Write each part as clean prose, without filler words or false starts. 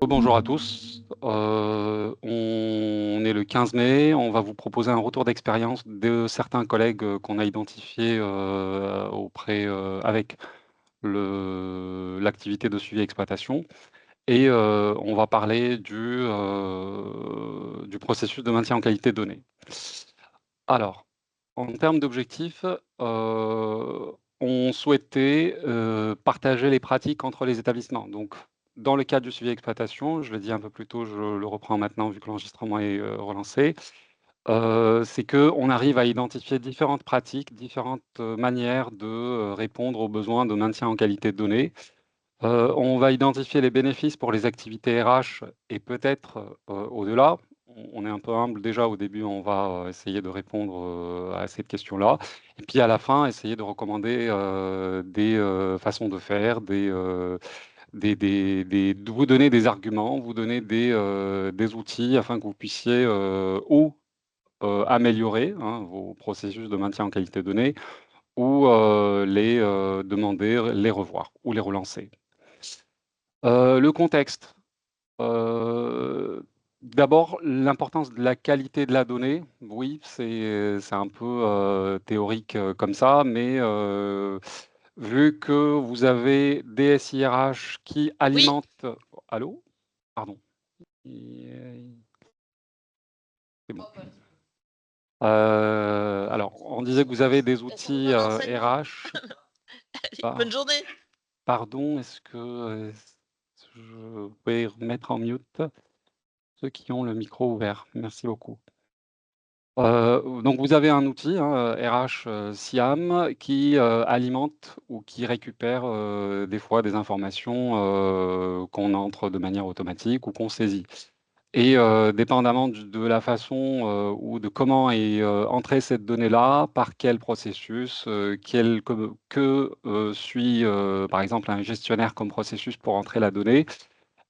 Bonjour à tous. On est le 15 mai. On va vous proposer un retour d'expérience de certains collègues qu'on a identifiés avec l'activité de suivi exploitation. Et on va parler du processus de maintien en qualité de données. Alors, en termes d'objectifs, on souhaitait partager les pratiques entre les établissements. Donc, dans le cadre du suivi exploitation, je l'ai dit un peu plus tôt, je le reprends maintenant vu que l'enregistrement est relancé, c'est qu'on arrive à identifier différentes pratiques, différentes manières de répondre aux besoins de maintien en qualité de données. On va identifier les bénéfices pour les activités RH et peut-être au-delà. On est un peu humble déjà au début, on va essayer de répondre à cette question-là. Et puis à la fin, essayer de recommander des façons de faire, de vous donner des arguments, vous donner des outils afin que vous puissiez ou améliorer vos processus de maintien en qualité de données ou les demander, les revoir ou les relancer. Le contexte. D'abord, l'importance de la qualité de la donnée. Oui, c'est un peu théorique comme ça, mais vu que vous avez des SIRH qui Oui, alimentent. Allô? Pardon. Il- C'est bon. Alors, on disait que vous avez des on outils recommence, Annie. RH. Allez, bonne Par- journée. Pardon, est-ce que je peux remettre en mute ceux qui ont le micro ouvert? Merci beaucoup. Donc vous avez un outil, RH, SIAM qui alimente ou qui récupère des fois des informations qu'on entre de manière automatique ou qu'on saisit. Et dépendamment de la façon ou de comment est entrée cette donnée-là, par quel processus, suit par exemple un gestionnaire comme processus pour entrer la donnée,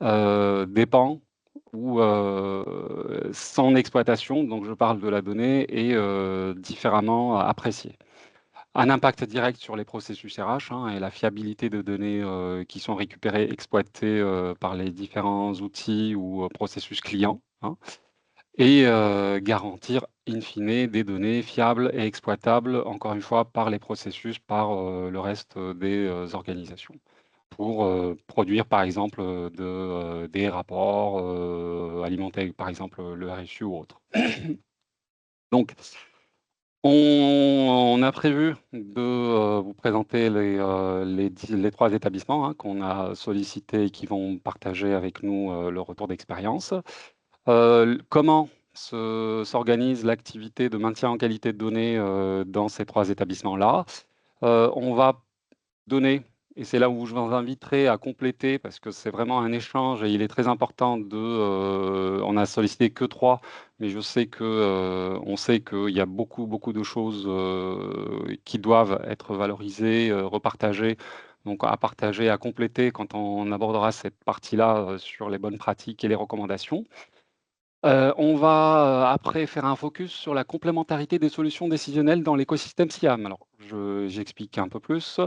dépend ou son exploitation, donc je parle de la donnée, est différemment appréciée. Un impact direct sur les processus RH et la fiabilité de données qui sont récupérées, exploitées par les différents outils ou processus clients, et garantir in fine des données fiables et exploitables, encore une fois, par les processus, par le reste des organisations pour produire, par exemple, des rapports, alimenter, par exemple, le RSU ou autre. Donc, on a prévu de vous présenter les 3 établissements qu'on a sollicités et qui vont partager avec nous le retour d'expérience. Comment s'organise l'activité de maintien en qualité de données dans ces 3 établissements-là? On va donner, et c'est là où je vous inviterai à compléter parce que c'est vraiment un échange et il est très important on a sollicité que 3, mais je sais que, on sait qu'il y a beaucoup, beaucoup de choses, qui doivent être valorisées, repartagées, donc à partager, à compléter quand on abordera cette partie-là, sur les bonnes pratiques et les recommandations. On va, après faire un focus sur la complémentarité des solutions décisionnelles dans l'écosystème SIAM. Alors j'explique un peu plus.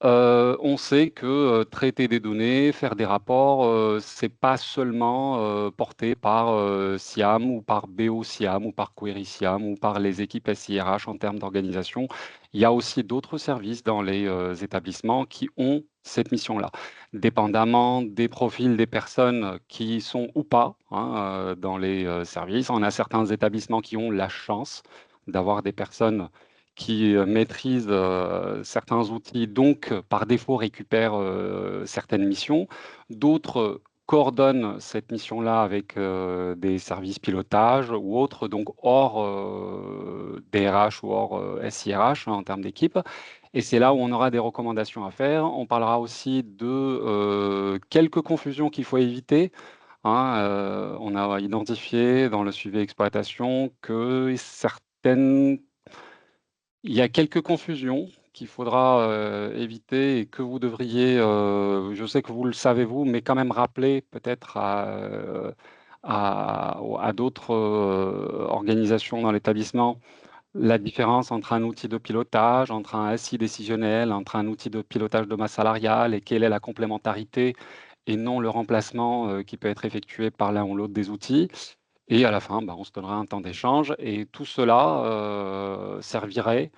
On sait que, traiter des données, faire des rapports, c'est pas seulement, porté par, SIAM ou par BO-SIAM ou par Query SIAM ou par les équipes SIRH en termes d'organisation. Il y a aussi d'autres services dans les, établissements qui ont cette mission-là. Dépendamment des profils des personnes qui sont ou pas, dans les, services. On a certains établissements qui ont la chance d'avoir des personnes qui maîtrisent certains outils, donc par défaut récupèrent certaines missions. D'autres coordonnent cette mission-là avec des services pilotage ou autres, donc hors DRH ou hors SIRH en termes d'équipe. Et c'est là où on aura des recommandations à faire. On parlera aussi de quelques confusions qu'il faut éviter. On a identifié dans le suivi exploitation que il y a quelques confusions qu'il faudra éviter et que vous devriez, je sais que vous le savez vous, mais quand même rappeler peut-être à d'autres organisations dans l'établissement la différence entre un outil de pilotage, entre un SI décisionnel, entre un outil de pilotage de masse salariale et quelle est la complémentarité et non le remplacement qui peut être effectué par l'un ou l'autre des outils. Et à la fin, on se donnera un temps d'échange et tout cela servirait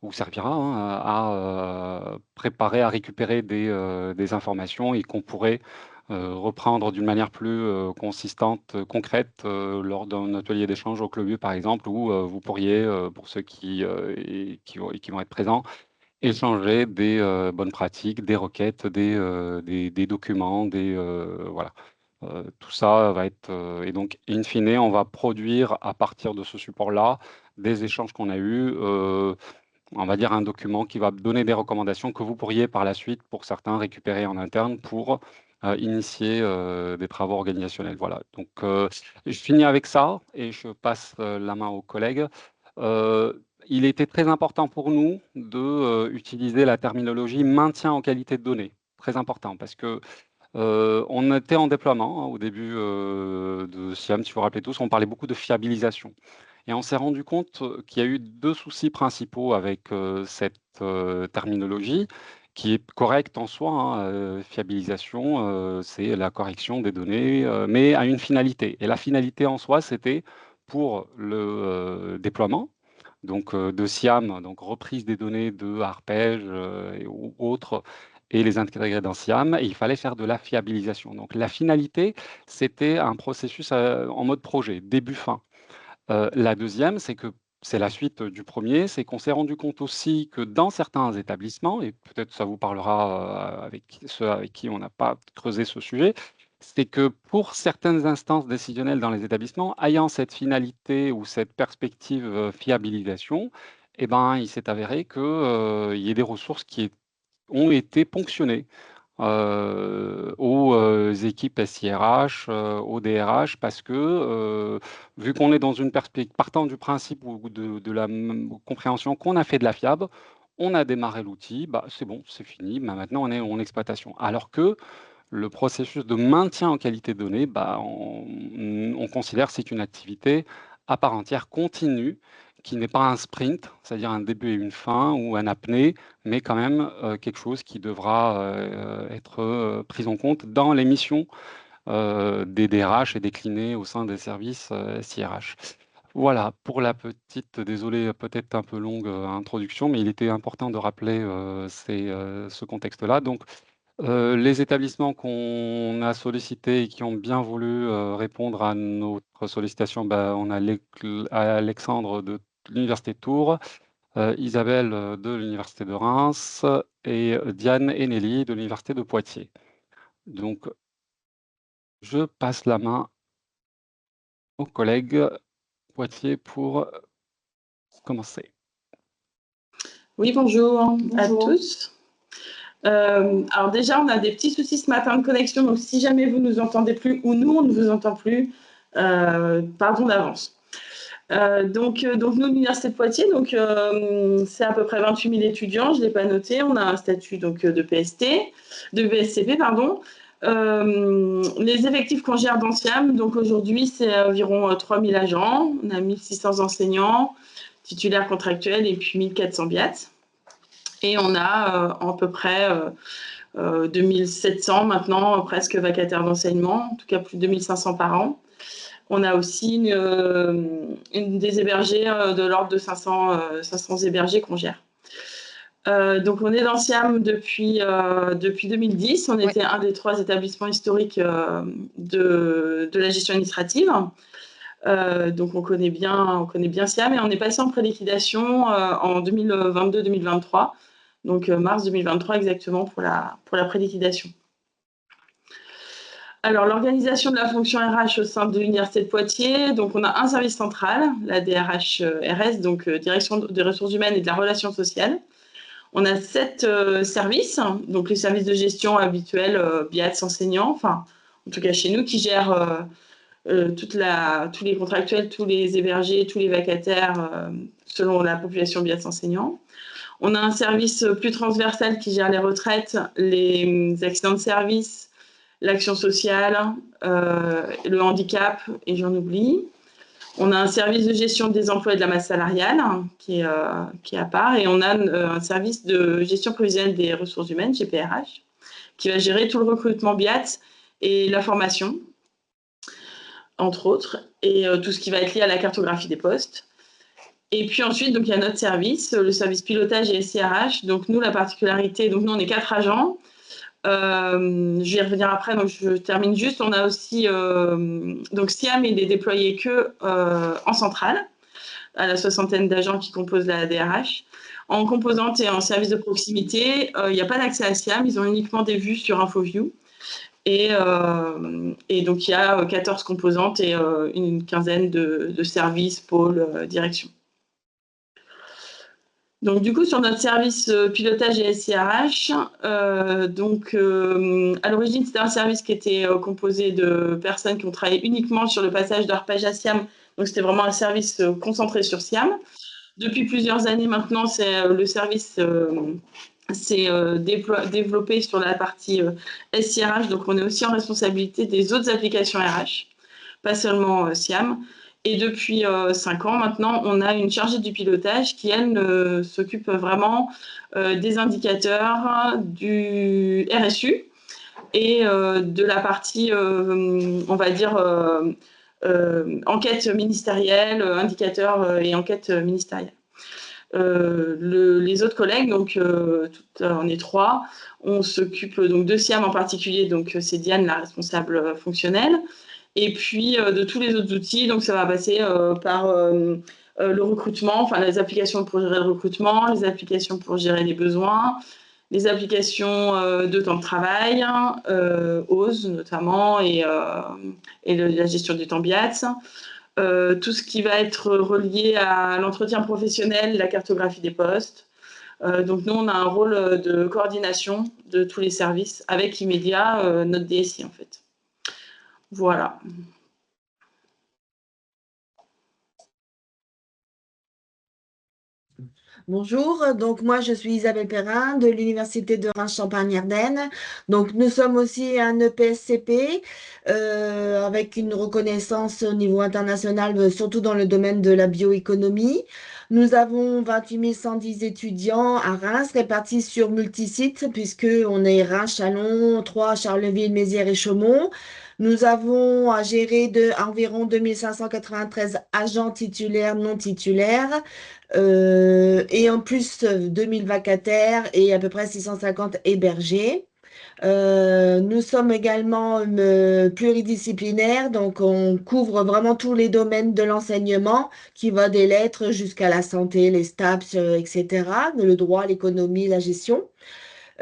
ou servira à préparer, à récupérer des informations et qu'on pourrait reprendre d'une manière plus consistante, concrète, lors d'un atelier d'échange au Club U, par exemple, où vous pourriez, pour ceux qui vont être présents, échanger des bonnes pratiques, des requêtes, des documents, voilà. Tout ça va être et donc in fine, on va produire à partir de ce support-là des échanges qu'on a eus, on va dire un document qui va donner des recommandations que vous pourriez par la suite, pour certains, récupérer en interne pour initier des travaux organisationnels. Voilà, donc je finis avec ça et je passe la main aux collègues. Il était très important pour nous de utiliser la terminologie maintien en qualité de données. Très important parce que on était en déploiement, au début de SIAM, si vous vous rappelez tous, on parlait beaucoup de fiabilisation. Et on s'est rendu compte qu'il y a eu 2 soucis principaux avec cette terminologie, qui est correcte en soi, hein, fiabilisation, c'est la correction des données, mais à une finalité. Et la finalité en soi, c'était pour le déploiement, donc de SIAM, donc reprise des données de Arpège ou autres, et les intégrer dans SIAM, et il fallait faire de la fiabilisation. Donc la finalité, c'était un processus en mode projet, début-fin. La deuxième, c'est que c'est la suite du premier, c'est qu'on s'est rendu compte aussi que dans certains établissements, et peut-être ça vous parlera avec ceux avec qui on n'a pas creusé ce sujet, c'est que pour certaines instances décisionnelles dans les établissements, ayant cette finalité ou cette perspective fiabilisation, eh ben, il s'est avéré qu'il y ait des ressources qui ont été ponctionnées aux équipes SIRH, aux DRH, parce que vu qu'on est dans une perspective, partant du principe ou de la compréhension qu'on a fait de la FIAB, on a démarré l'outil, c'est bon, c'est fini, maintenant on est en exploitation. Alors que le processus de maintien en qualité de données, on considère que c'est une activité à part entière, continue, qui n'est pas un sprint, c'est-à-dire un début et une fin, ou un apnée, mais quand même quelque chose qui devra être pris en compte dans les missions des DRH et décliné au sein des services SIRH. Voilà, pour la petite, désolé, peut-être un peu longue introduction, mais il était important de rappeler ce contexte-là. Donc, les établissements qu'on a sollicités et qui ont bien voulu répondre à notre sollicitation, on a Alexandre de l'Université de Tours, Isabelle de l'Université de Reims et Diane et Nelly de l'Université de Poitiers. Donc, je passe la main aux collègues Poitiers pour commencer. Oui, bonjour à tous. Alors déjà, on a des petits soucis ce matin de connexion, donc si jamais vous ne nous entendez plus ou nous, on ne vous entend plus, pardon d'avance. Donc nous, l'Université de Poitiers, c'est à peu près 28 000 étudiants, je ne l'ai pas noté, on a un statut donc, de BSCP, pardon. Les effectifs qu'on gère dans SIAM, donc aujourd'hui, c'est environ 3 000 agents, on a 1 600 enseignants, titulaires contractuels et puis 1 400 BIAT. Et on a à peu près 2 700 maintenant, presque vacataires d'enseignement, en tout cas plus de 2 500 par an. On a aussi des hébergés de l'ordre de 500 hébergés qu'on gère. Donc on est dans SIAM depuis 2010. On était un des 3 établissements historiques de la gestion administrative. Donc on connaît bien SIAM, et on est passé en préliquidation en 2022-2023. Donc mars 2023 exactement pour la préliquidation. Alors l'organisation de la fonction RH au sein de l'Université de Poitiers, donc on a un service central, la DRH-RS, donc Direction des ressources humaines et de la relation sociale. On a 7 services, donc les services de gestion habituels, BIATS, enseignants, enfin en tout cas chez nous, qui gèrent tous les contractuels, tous les hébergés, tous les vacataires selon la population BIATS enseignants. On a un service plus transversal qui gère les retraites, les accidents de service, l'action sociale, le handicap, et j'en oublie. On a un service de gestion des emplois et de la masse salariale qui est à part, et on a un service de gestion prévisionnelle des ressources humaines, GPRH. qui va gérer tout le recrutement BIAT et la formation, entre autres, et tout ce qui va être lié à la cartographie des postes. Et puis ensuite, donc, il y a notre service, le service pilotage et SIRH. Donc nous, la particularité, donc nous, on est 4 agents. Je vais y revenir après, donc je termine juste. On a aussi, donc SIAM, il est déployé que en centrale, à la 60aine d'agents qui composent la DRH. En composante et en service de proximité, il n'y a pas d'accès à SIAM, ils ont uniquement des vues sur InfoView. Et donc, il y a 14 composantes et une quinzaine de services, pôles, directions. Donc, du coup, sur notre service pilotage et SIRH, à l'origine, c'était un service qui était composé de personnes qui ont travaillé uniquement sur le passage d'Arpège à SIAM. Donc, c'était vraiment un service concentré sur SIAM. Depuis plusieurs années maintenant, le service s'est développé sur la partie SIRH. Donc, on est aussi en responsabilité des autres applications RH, pas seulement SIAM. Et depuis 5 ans maintenant, on a une chargée du pilotage qui, elle, s'occupe vraiment des indicateurs, du RSU et de la partie, on va dire, enquête ministérielle, indicateurs et enquête ministérielle. Les autres collègues, donc on est 3, on s'occupe donc de SIAM en particulier, donc c'est Diane, la responsable fonctionnelle. Et puis de tous les autres outils, donc ça va passer par le recrutement, enfin les applications pour gérer le recrutement, les applications pour gérer les besoins, les applications de temps de travail, OSE notamment, et la gestion du temps BIAT, tout ce qui va être relié à l'entretien professionnel, la cartographie des postes. Donc nous, on a un rôle de coordination de tous les services avec immédiat notre DSI en fait. Voilà. Bonjour, donc moi je suis Isabelle Perrin de l'Université de Reims-Champagne-Ardenne. Donc nous sommes aussi un EPSCP avec une reconnaissance au niveau international, surtout dans le domaine de la bioéconomie. Nous avons 28 110 étudiants à Reims répartis sur multisites puisque on est Reims, Châlons, Troyes, Charleville, Mézières et Chaumont. Nous avons à gérer environ 2593 agents titulaires, non titulaires. Et en plus, 2000 vacataires et à peu près 650 hébergés. Nous sommes également pluridisciplinaires, donc on couvre vraiment tous les domaines de l'enseignement, qui va des lettres jusqu'à la santé, les STAPS, etc., le droit, l'économie, la gestion.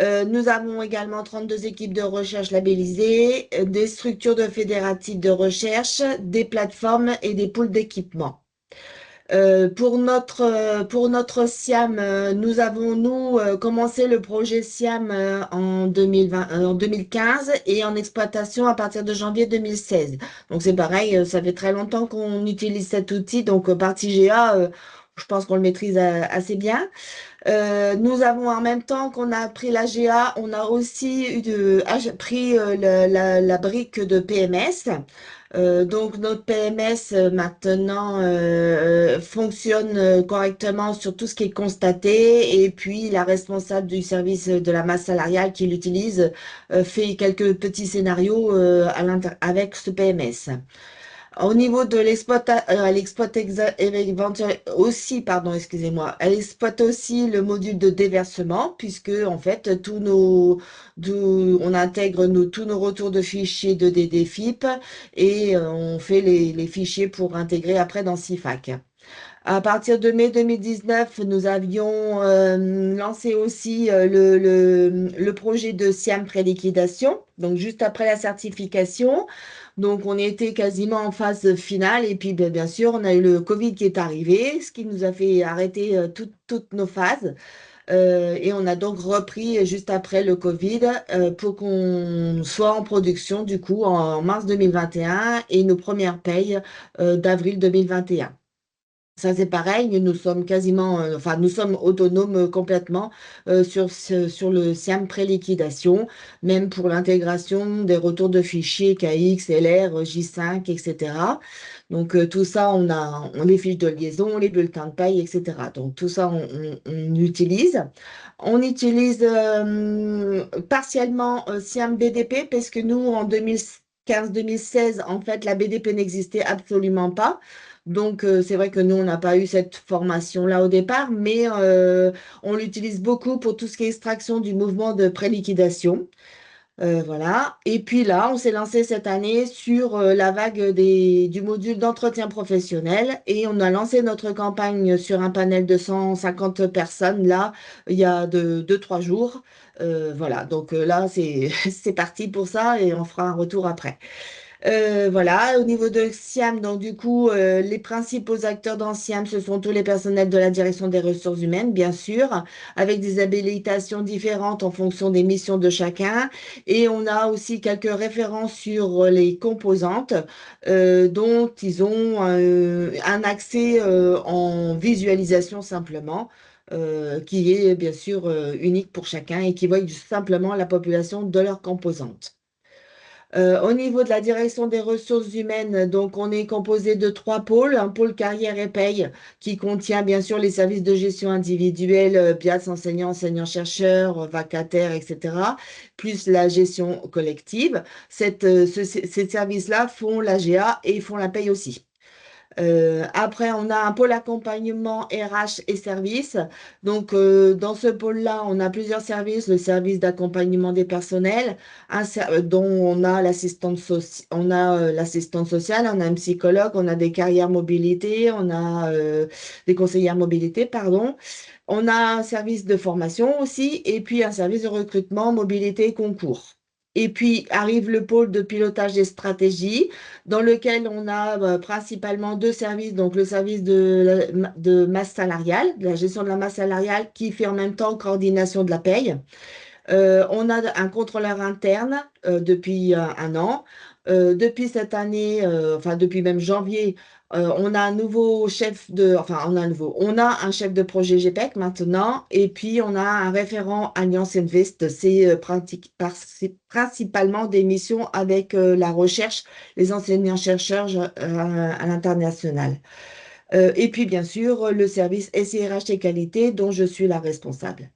Nous avons également 32 équipes de recherche labellisées, des structures de fédératives de recherche, des plateformes et des pôles d'équipement. Pour notre SIAM, nous avons commencé le projet SIAM en 2015 et en exploitation à partir de janvier 2016. Donc c'est pareil, ça fait très longtemps qu'on utilise cet outil. Donc partie GA, je pense qu'on le maîtrise assez bien. Nous avons en même temps qu'on a pris la GA, on a aussi pris la brique de PMS. Donc notre PMS maintenant fonctionne correctement sur tout ce qui est constaté et puis la responsable du service de la masse salariale qui l'utilise fait quelques petits scénarios avec ce PMS. Au niveau de elle exploite aussi, pardon, excusez-moi, elle exploite aussi le module de déversement puisque en fait on intègre tous nos retours de fichiers de DDFIP et on fait les fichiers pour intégrer après dans CIFAC. À partir de mai 2019, nous avions lancé aussi le projet de SIAM pré-liquidation, donc juste après la certification. Donc, on était quasiment en phase finale et puis bien sûr, on a eu le Covid qui est arrivé, ce qui nous a fait arrêter toutes nos phases. Et on a donc repris juste après le Covid pour qu'on soit en production du coup en mars 2021 et nos premières payes d'avril 2021. Ça, c'est pareil, nous sommes quasiment, enfin, nous sommes autonomes complètement sur le SIAM pré-liquidation, même pour l'intégration des retours de fichiers KX, LR, J5, etc. Donc, tout ça, on les fiches de liaison, les bulletins de paye, etc. Donc, tout ça, on utilise. On utilise partiellement SIAM BDP, parce que nous, en 2015-2016, en fait, la BDP n'existait absolument pas. Donc, c'est vrai que nous, on n'a pas eu cette formation-là au départ, mais on l'utilise beaucoup pour tout ce qui est extraction du mouvement de préliquidation. Voilà. Et puis là, on s'est lancé cette année sur la vague du module d'entretien professionnel et on a lancé notre campagne sur un panel de 150 personnes là, il y a 2-3 jours. Voilà. Donc là, c'est parti pour ça et on fera un retour après. Voilà, au niveau de SIAM, donc du coup, les principaux acteurs dans SIAM, ce sont tous les personnels de la direction des ressources humaines, bien sûr, avec des habilitations différentes en fonction des missions de chacun. Et on a aussi quelques références sur les composantes dont ils ont un accès en visualisation simplement. Qui est bien sûr unique pour chacun et qui voit simplement la population de leurs composantes. Au niveau de la direction des ressources humaines, donc on est composé de 3 pôles. Un pôle carrière et paye qui contient bien sûr les services de gestion individuelle, BIAS, enseignants, enseignants-chercheurs, vacataires, etc., plus la gestion collective. Ces services-là font l'AGA et font la paye aussi. Après, on a un pôle accompagnement RH et services. Donc, dans ce pôle-là, on a plusieurs services. Le service d'accompagnement des personnels, dont on a l'assistante sociale, on a un psychologue, on a des carrières mobilité, on a des conseillères mobilité, pardon. On a un service de formation aussi, et puis un service de recrutement, mobilité et concours. Et puis arrive le pôle de pilotage des stratégies dans lequel on a principalement 2 services, donc le service de masse salariale, de la gestion de la masse salariale, qui fait en même temps coordination de la paye. On a un contrôleur interne depuis un an. Depuis cette année, enfin depuis même janvier, on a un nouveau on a un chef de projet GPEC maintenant, et puis on a un référent Alliance Invest. C'est principalement des missions avec la recherche, les enseignants-chercheurs à l'international. Et puis bien sûr, le service SIRH et qualité dont je suis la responsable.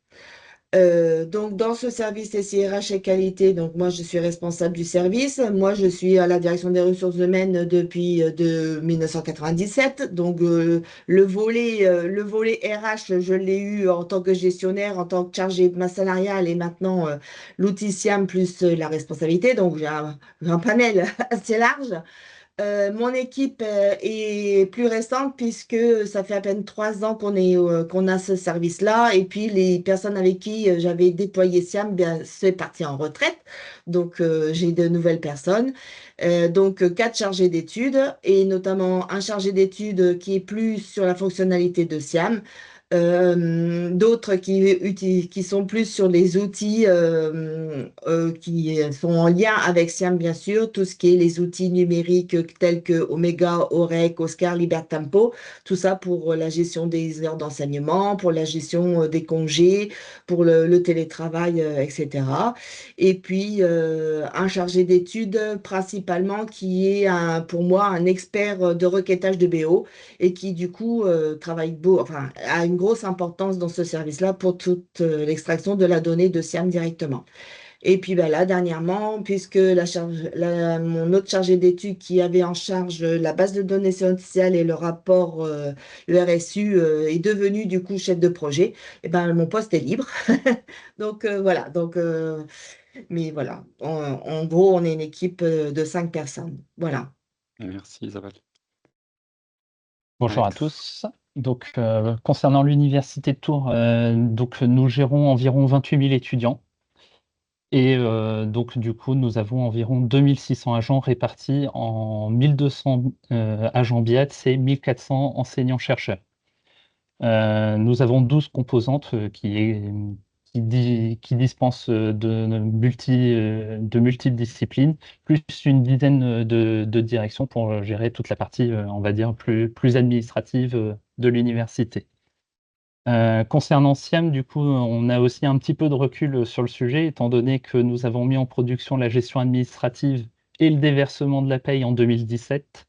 Donc, dans ce service SIRH et qualité, donc moi, je suis responsable du service. Moi, je suis à la direction des ressources humaines depuis 1997. Donc, le volet RH, je l'ai eu en tant que gestionnaire, en tant que chargé de masse salariale et maintenant l'outil SIAM plus la responsabilité. Donc, j'ai un panel assez large. Mon équipe est plus récente puisque ça fait à peine 3 ans qu'on a ce service-là. Et puis les personnes avec qui j'avais déployé SIAM, bien, c'est parti en retraite. Donc j'ai de nouvelles personnes. Donc 4 chargés d'études et notamment un chargé d'études qui est plus sur la fonctionnalité de SIAM. D'autres qui sont plus sur les outils qui sont en lien avec SIAM, bien sûr, tout ce qui est les outils numériques tels que Omega, Orec, Oscar, Libertempo, tout ça pour la gestion des heures d'enseignement, pour la gestion des congés, pour le télétravail, etc. Et puis, un chargé d'études principalement qui est pour moi un expert de requêtage de BO et qui du coup enfin, a une grosse importance dans ce service-là pour toute l'extraction de la donnée de SIAM directement. Et puis ben, là, dernièrement, puisque mon autre chargé d'études qui avait en charge la base de données sociales et le rapport, le RSU, est devenu du coup chef de projet, et ben, mon poste est libre. Donc voilà, mais voilà, en gros, on est une équipe de 5 personnes. Voilà. Merci Isabelle. Bonjour à tous. Donc, concernant l'Université de Tours, donc, nous gérons environ 28 000 étudiants. Et donc, du coup, nous avons environ 2600 agents répartis en 1200 agents BIATS et 1400 enseignants-chercheurs. Nous avons 12 composantes qui dispensent de multiples disciplines, plus une dizaine de directions pour gérer toute la partie, on va dire, plus administrative de l'université. Concernant SIAM, du coup, on a aussi un petit peu de recul sur le sujet, étant donné que nous avons mis en production la gestion administrative et le déversement de la paye en 2017.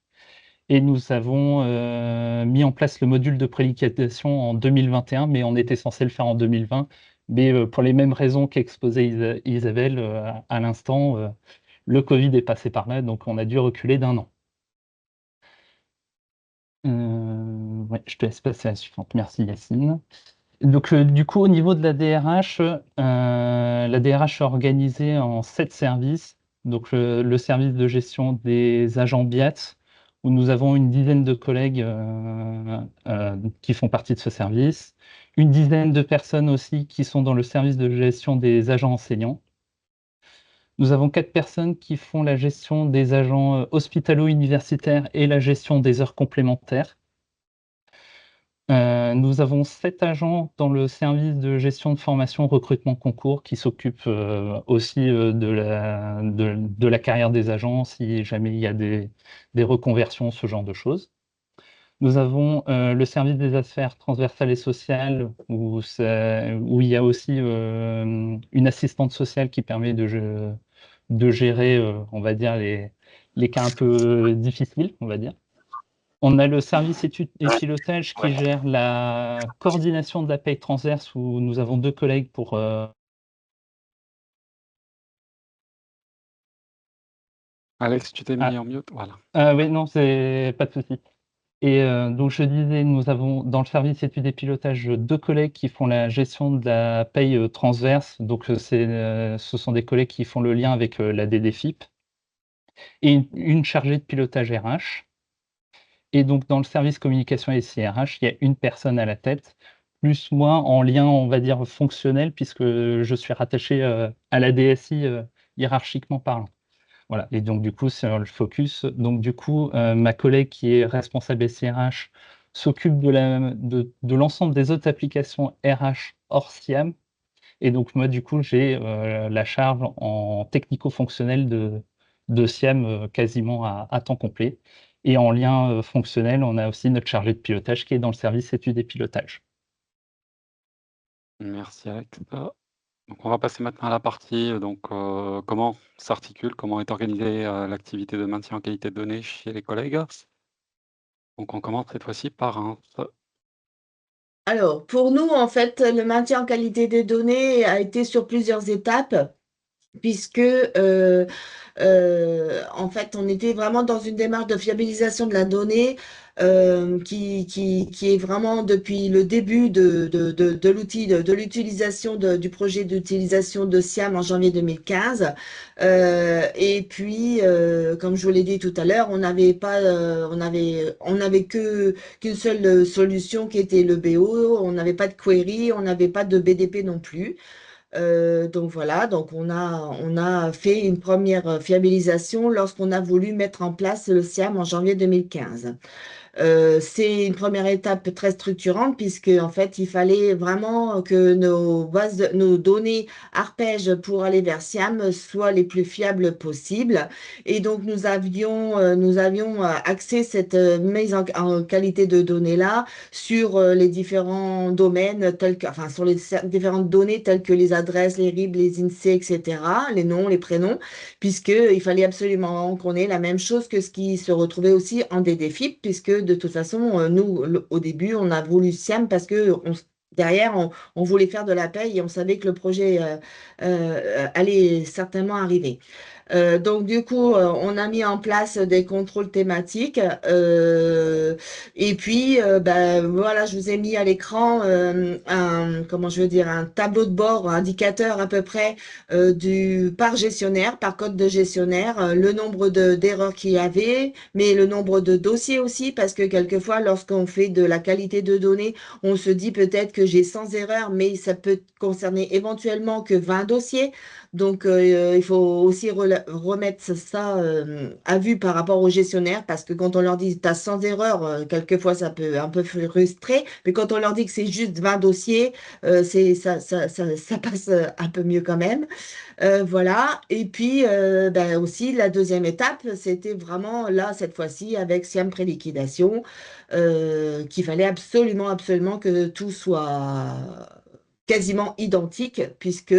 Et nous avons mis en place le module de préliquidation en 2021, mais on était censé le faire en 2020. Mais pour les mêmes raisons qu'exposait Isabelle à l'instant, le Covid est passé par là, donc on a dû reculer d'1 an. Ouais, je te laisse passer à la suivante. Merci Yacine. Donc, du coup, au niveau de la DRH est organisée en 7 services. Donc, le service de gestion des agents BIAT, où nous avons une dizaine de collègues qui font partie de ce service, une dizaine de personnes aussi qui sont dans le service de gestion des agents enseignants. Nous avons 4 personnes qui font la gestion des agents hospitalo-universitaires et la gestion des heures complémentaires. Nous avons 7 agents dans le service de gestion de formation, recrutement, concours qui s'occupent aussi de la carrière des agents si jamais il y a des reconversions, ce genre de choses. Nous avons le service des affaires transversales et sociales où il y a aussi une assistante sociale qui permet de gérer, on va dire, les cas un peu difficiles, on va dire. On a le service études et pilotage qui gère la coordination de la paye transverse où nous avons 2 collègues pour Alex, tu t'es mis en mute, voilà. Oui, non, c'est pas de souci. Et donc je disais, nous avons dans le service études et pilotage 2 collègues qui font la gestion de la paye transverse. Donc ce sont des collègues qui font le lien avec la DDFIP et une chargée de pilotage RH. Et donc, dans le service communication et CRH, il y a une personne à la tête, plus moi en lien, on va dire, fonctionnel, puisque je suis rattaché à la DSI hiérarchiquement parlant. Voilà. Et donc, du coup, c'est le focus. Donc, du coup, ma collègue qui est responsable SIRH s'occupe de l'ensemble des autres applications RH hors SIAM. Et donc, moi, du coup, j'ai la charge en technico-fonctionnel de SIAM quasiment à temps complet. Et en lien fonctionnel, on a aussi notre chargé de pilotage qui est dans le service études et pilotage. Merci Alex. Donc on va passer maintenant à la partie comment s'articule, comment est organisée l'activité de maintien en qualité de données chez les collègues. Donc on commence cette fois-ci par un... Alors, pour nous, en fait, le maintien en qualité des données a été sur plusieurs étapes, puisque en fait, on était vraiment dans une démarche de fiabilisation de la donnée qui est vraiment depuis le début de l'outil, de l'utilisation du projet d'utilisation de SIAM en janvier 2015. Et puis, comme je vous l'ai dit tout à l'heure, on n'avait pas, on avait qu'une seule solution qui était le BO. On n'avait pas de query, on n'avait pas de BDP non plus. Donc voilà, donc on a fait une première fiabilisation lorsqu'on a voulu mettre en place le SIAM en janvier 2015. C'est une première étape très structurante puisque en fait il fallait vraiment que nos données arpèges pour aller vers SIAM soient les plus fiables possibles. Et donc nous avions axé cette mise en qualité de données là sur les différents domaines sur les différentes données telles que les adresses, les RIB, les INSEE, etc., les noms, les prénoms, puisque il fallait absolument qu'on ait la même chose que ce qui se retrouvait aussi en DDFIP, puisque de toute façon, nous, au début, on a voulu SIAM parce que derrière, on voulait faire de la paye et on savait que le projet allait certainement arriver. Donc du coup, on a mis en place des contrôles thématiques et puis voilà, je vous ai mis à l'écran un tableau de bord, un indicateur à peu près par gestionnaire, par code de gestionnaire, le nombre d'erreurs qu'il y avait, mais le nombre de dossiers aussi, parce que quelquefois, lorsqu'on fait de la qualité de données, on se dit peut-être que que j'ai 100 erreurs, mais ça peut concerner éventuellement que 20 dossiers. Donc, il faut aussi remettre ça à vue par rapport aux gestionnaires, parce que quand on leur dit tu as 100 erreurs, quelquefois ça peut un peu frustrer, mais quand on leur dit que c'est juste 20 dossiers, ça passe un peu mieux quand même. Voilà. Et puis ben aussi, la deuxième étape, c'était vraiment là, cette fois-ci, avec Siam Préliquidation, qu'il fallait absolument, absolument que tout soit quasiment identique, puisque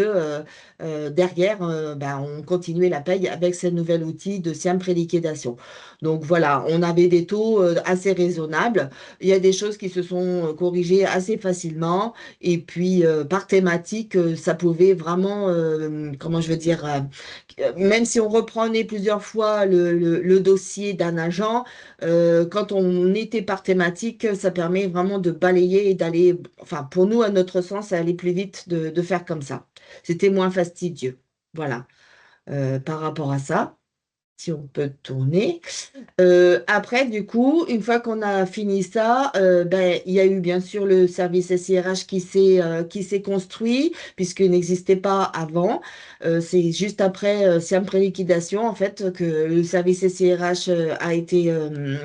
derrière, ben, on continuait la paye avec ce nouvel outil de Siam Préliquidation. Donc voilà, on avait des taux assez raisonnables. Il y a des choses qui se sont corrigées assez facilement. Et puis, par thématique, ça pouvait vraiment, comment je veux dire, même si on reprenait plusieurs fois le dossier d'un agent, quand on était par thématique, ça permet vraiment de balayer et d'aller, enfin, pour nous, à notre sens, ça allait plus vite de faire comme ça. C'était moins fastidieux. Voilà. Par rapport à ça, si on peut tourner. Après, du coup, une fois qu'on a fini ça, ben, il y a eu bien sûr le service SIRH qui s'est construit, puisqu'il n'existait pas avant. C'est juste après Siam Préliquidation, en fait, que le service SIRH a été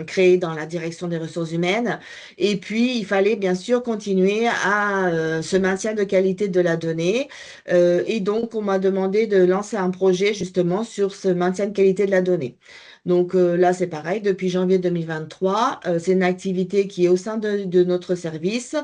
créé dans la direction des ressources humaines. Et puis, il fallait bien sûr continuer à ce maintien de qualité de la donnée. Et donc, on m'a demandé de lancer un projet justement sur ce maintien de qualité de la donnée. Donc là, c'est pareil, depuis janvier 2023, c'est une activité qui est au sein de notre service,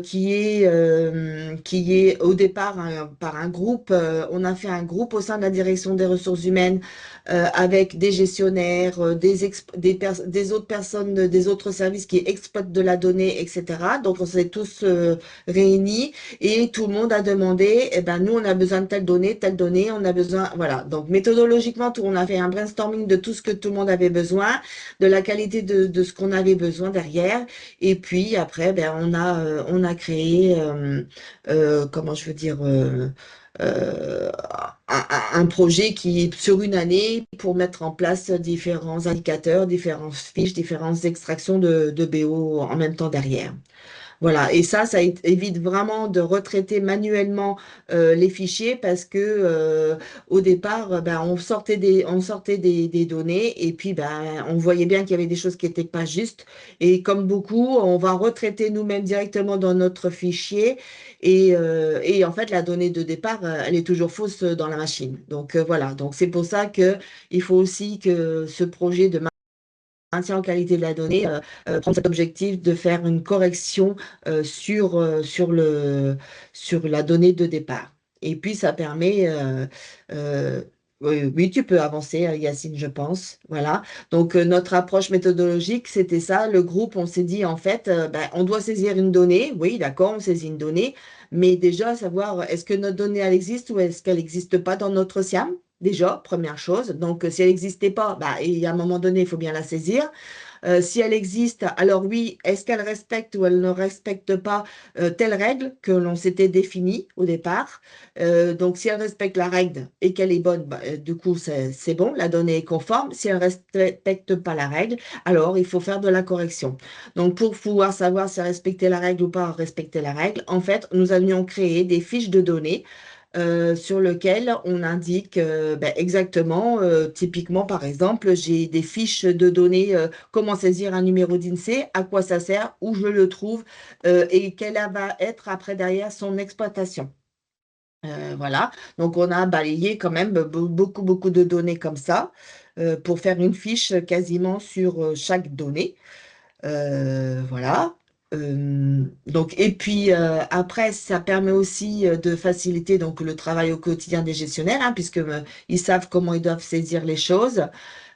qui est au départ par un groupe. On a fait un groupe au sein de la direction des ressources humaines avec des gestionnaires, des autres personnes, des autres services qui exploitent de la donnée, etc. Donc on s'est tous réunis et tout le monde a demandé, eh ben nous on a besoin de telle donnée, on a besoin, voilà. Donc méthodologiquement, on a fait un brainstorming de tout ce que tout le monde avait besoin, de la qualité de ce qu'on avait besoin derrière. Et puis après, ben on a créé, comment je veux dire. Euh, un projet qui est sur une année pour mettre en place différents indicateurs, différentes fiches, différentes extractions de BO en même temps derrière. Voilà, et ça évite vraiment de retraiter manuellement les fichiers parce que au départ, ben, on sortait des données et puis ben, on voyait bien qu'il y avait des choses qui n'étaient pas justes. Et comme beaucoup, on va retraiter nous-mêmes directement dans notre fichier et en fait, la donnée de départ, elle est toujours fausse dans la machine. Donc voilà, donc c'est pour ça qu'il faut aussi que ce projet de maintien en qualité de la donnée, prendre cet objectif de faire une correction sur la donnée de départ. Et puis, ça permet, oui, tu peux avancer, Yacine, je pense. Voilà. Donc, notre approche méthodologique, c'était ça. Le groupe, on s'est dit, en fait, ben, on doit saisir une donnée. Oui, d'accord, on saisit une donnée. Mais déjà, savoir, est-ce que notre donnée, elle existe ou est-ce qu'elle n'existe pas dans notre SIAM? Déjà, première chose. Donc, si elle n'existait pas, bah, et à un moment donné, il faut bien la saisir. Si elle existe, alors oui, est-ce qu'elle respecte ou elle ne respecte pas telle règle que l'on s'était définie au départ? Donc, si elle respecte la règle et qu'elle est bonne, bah, du coup, c'est bon, la donnée est conforme. Si elle ne respecte pas la règle, alors il faut faire de la correction. Donc, pour pouvoir savoir si respecter la règle ou pas respecter la règle, en fait, nous avions créé des fiches de données sur lequel on indique ben, exactement, typiquement par exemple, j'ai des fiches de données, comment saisir un numéro d'INSEE, à quoi ça sert, où je le trouve et quelle va être après derrière son exploitation. Voilà, donc on a balayé quand même beaucoup de données comme ça pour faire une fiche quasiment sur chaque donnée. Voilà. Donc, et puis après, ça permet aussi de faciliter donc, le travail au quotidien des gestionnaires, hein, puisque ils savent comment ils doivent saisir les choses.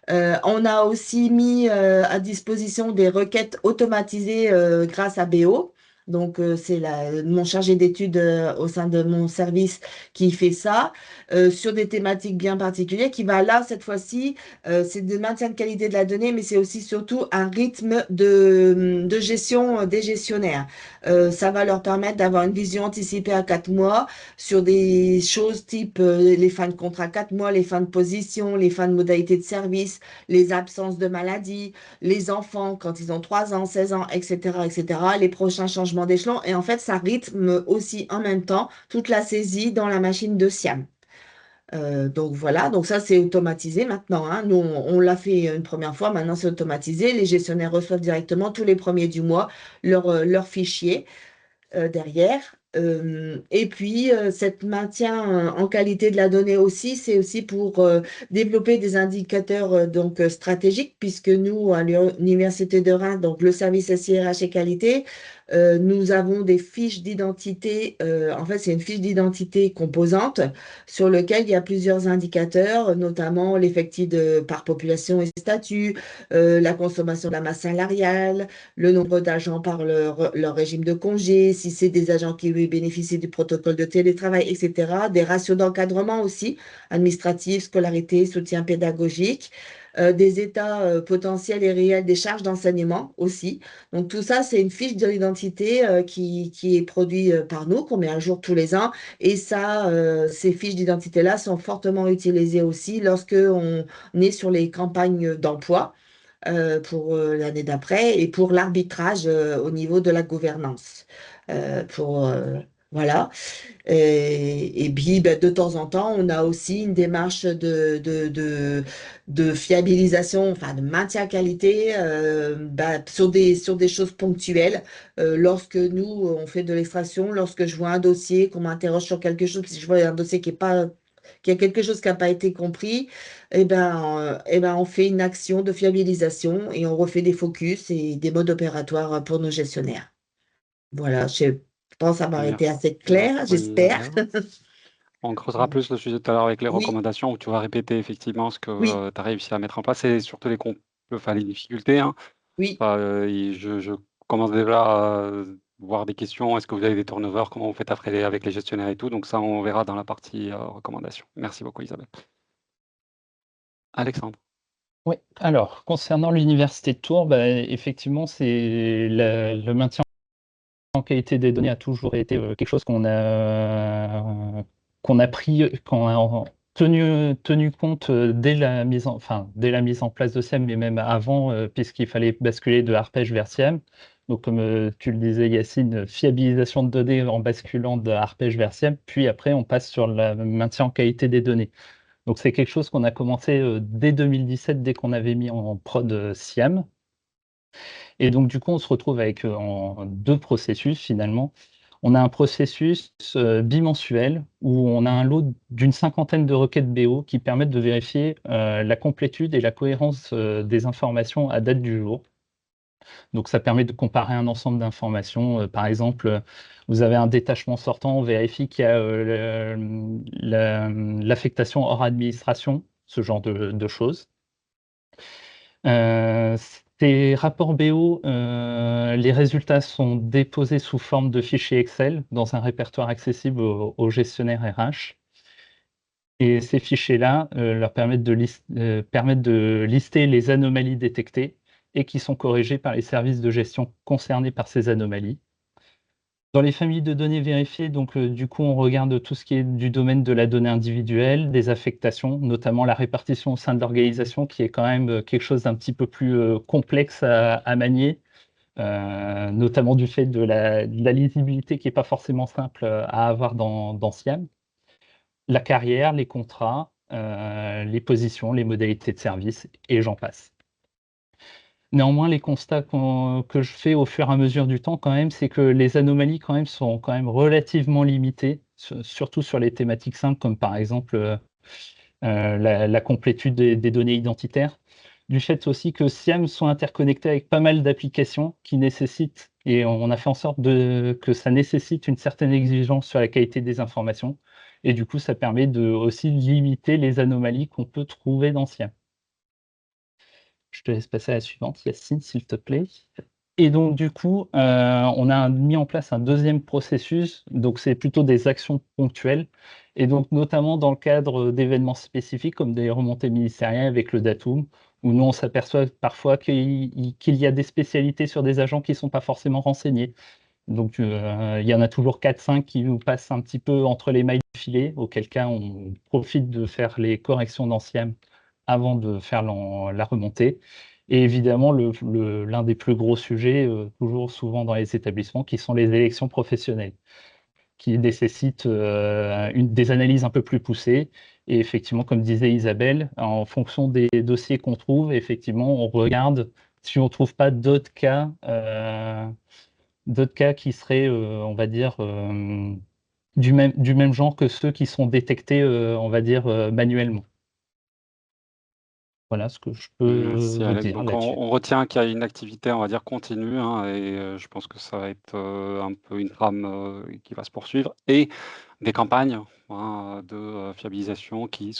On a aussi mis à disposition des requêtes automatisées grâce à BO. Donc, c'est mon chargé d'études au sein de mon service qui fait ça sur des thématiques bien particulières qui va là, cette fois-ci, c'est de maintien de qualité de la donnée, mais c'est aussi surtout un rythme de gestion des gestionnaires. Ça va leur permettre d'avoir une vision anticipée à 4 mois sur des choses type les fins de contrat 4 mois, les fins de position, les fins de modalités de service, les absences de maladie, les enfants quand ils ont 3 ans, 16 ans, etc., etc., les prochains changements changement d'échelon. Et en fait, ça rythme aussi en même temps toute la saisie dans la machine de SIAM. Donc voilà, donc ça c'est automatisé maintenant, hein. Nous, on l'a fait une première fois, maintenant c'est automatisé. Les gestionnaires reçoivent directement tous les premiers du mois leur fichier derrière. Et puis, cette maintien en qualité de la donnée aussi, c'est aussi pour développer des indicateurs donc stratégiques, puisque nous, à l'Université de Reims, donc le service SIRH et qualité, nous avons des fiches d'identité. En fait, c'est une fiche d'identité composante sur lequel il y a plusieurs indicateurs, notamment l'effectif par population et statut, la consommation de la masse salariale, le nombre d'agents par leur régime de congé, si c'est des agents qui bénéficient du protocole de télétravail, etc. Des ratios d'encadrement aussi, administratifs, scolarité, soutien pédagogique, des états potentiels et réels des charges d'enseignement aussi. Donc tout ça, c'est une fiche d'identité qui est produite par nous, qu'on met à jour tous les ans. Et ça, ces fiches d'identité-là sont fortement utilisées aussi lorsque on est sur les campagnes d'emploi pour l'année d'après et pour l'arbitrage au niveau de la gouvernance. Voilà. Et puis, ben, de temps en temps, on a aussi une démarche de fiabilisation, enfin de maintien à qualité ben, sur des choses ponctuelles. Lorsque nous, on fait de l'extraction, lorsque je vois un dossier, qu'on m'interroge sur quelque chose, si je vois un dossier qui a quelque chose qui n'a pas été compris, eh ben, on fait une action de fiabilisation et on refait des focus et des modes opératoires pour nos gestionnaires. Voilà, je pense avoir été assez claire, j'espère. On creusera plus le sujet tout à l'heure avec les Oui. recommandations où tu vas répéter effectivement ce que Oui. tu as réussi à mettre en place et surtout les difficultés, hein. Oui. Je commence déjà à voir des questions. Est-ce que vous avez des turnovers? Comment vous faites après avec les gestionnaires et tout? Donc ça, on verra dans la partie recommandations. Merci beaucoup, Isabelle. Alexandre. Oui, alors, concernant l'université de Tours, bah, effectivement, c'est le maintien en qualité des données a toujours été quelque chose qu'on a tenu compte dès la mise en place de SIEM, mais même avant, puisqu'il fallait basculer de Arpège vers SIEM. Donc, comme tu le disais, Yacine, fiabilisation de données en basculant de Arpège vers SIEM, puis après, on passe sur le maintien en qualité des données. Donc, c'est quelque chose qu'on a commencé dès 2017, dès qu'on avait mis en prod SIEM. Et donc, du coup, on se retrouve avec en deux processus finalement. On a un processus bimensuel où on a un lot d'une cinquantaine de requêtes BO qui permettent de vérifier la complétude et la cohérence des informations à date du jour. Donc, ça permet de comparer un ensemble d'informations. Par exemple, vous avez un détachement sortant, on vérifie qu'il y a l'affectation hors administration, ce genre de choses. Ces rapports BO, les résultats sont déposés sous forme de fichiers Excel dans un répertoire accessible aux gestionnaires RH. Et ces fichiers-là leur permettent de lister les anomalies détectées et qui sont corrigées par les services de gestion concernés par ces anomalies. Dans les familles de données vérifiées, donc du coup, on regarde tout ce qui est du domaine de la donnée individuelle, des affectations, notamment la répartition au sein de l'organisation, qui est quand même quelque chose d'un petit peu plus complexe à manier, notamment du fait de la lisibilité qui n'est pas forcément simple à avoir dans SIAM. La carrière, les contrats, les positions, les modalités de service, et j'en passe. Néanmoins, les constats que je fais au fur et à mesure du temps, quand même, c'est que les anomalies quand même, sont quand même relativement limitées, surtout sur les thématiques simples, comme par exemple la complétude des données identitaires. Du fait aussi que SIAM sont interconnectés avec pas mal d'applications qui nécessitent, et on a fait en sorte que ça nécessite une certaine exigence sur la qualité des informations. Et du coup, ça permet de aussi limiter les anomalies qu'on peut trouver dans SIAM. Je te laisse passer à la suivante, Yacine, s'il te plaît. Et donc, du coup, on a mis en place un deuxième processus. Donc, c'est plutôt des actions ponctuelles. Et donc, notamment dans le cadre d'événements spécifiques, comme des remontées ministérielles avec le datum, où nous, on s'aperçoit parfois qu'il y a des spécialités sur des agents qui ne sont pas forcément renseignés. Donc, il y en a toujours 4-5 qui nous passent un petit peu entre les mailles du filet, auquel cas, on profite de faire les corrections d'anciennes avant de faire la remontée. Et évidemment, l'un des plus gros sujets, toujours souvent dans les établissements, qui sont les élections professionnelles, qui nécessitent des analyses un peu plus poussées. Et effectivement, comme disait Isabelle, en fonction des dossiers qu'on trouve, effectivement, on regarde si on ne trouve pas d'autres cas qui seraient, on va dire, du même genre que ceux qui sont détectés, on va dire, manuellement. Voilà ce que je peux Merci vous Alex. dire Donc là-dessus. on retient qu'il y a une activité, on va dire, continue, hein, et je pense que ça va être un peu une trame qui va se poursuivre, et des campagnes, hein, de fiabilisation qui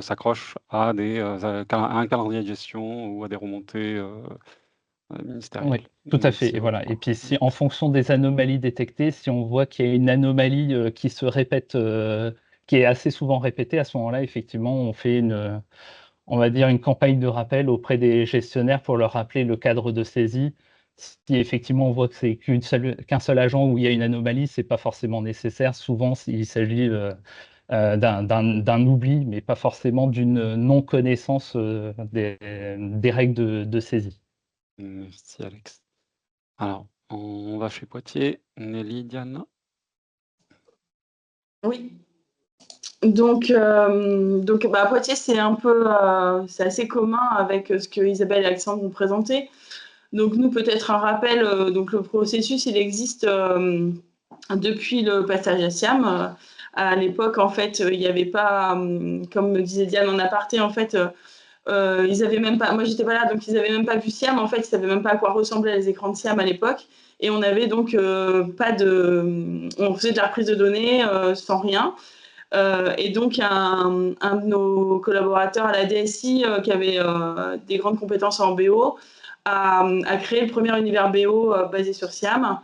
s'accrochent à à un calendrier de gestion ou à des remontées ministérielles. Oui, tout à fait. Merci Et voilà. beaucoup. Et puis, si en fonction des anomalies détectées, si on voit qu'il y a une anomalie qui se répète, qui est assez souvent répétée, à ce moment-là, effectivement, on fait on va dire une campagne de rappel auprès des gestionnaires pour leur rappeler le cadre de saisie. Si effectivement on voit que c'est qu'un seul agent où il y a une anomalie, c'est pas forcément nécessaire. Souvent, il s'agit d'un oubli, mais pas forcément d'une non-connaissance des règles de saisie. Merci Alex. Alors, on va chez Poitiers. Nelly, Diane. Oui. Donc Poitiers, c'est un peu, c'est assez commun avec ce que Isabelle et Alexandre ont présenté. Donc nous, peut-être un rappel, donc le processus, il existe depuis le passage à SIAM. À l'époque, en fait, il n'y avait pas, comme me disait Diane en aparté, en fait, ils avaient même pas, moi j'étais pas là, donc ils n'avaient même pas vu SIAM, en fait, ils ne savaient même pas à quoi ressemblaient les écrans de SIAM à l'époque. Et on avait donc on faisait de la reprise de données sans rien. Et donc, un de nos collaborateurs à la DSI qui avait des grandes compétences en BO a créé le premier univers BO basé sur SIAM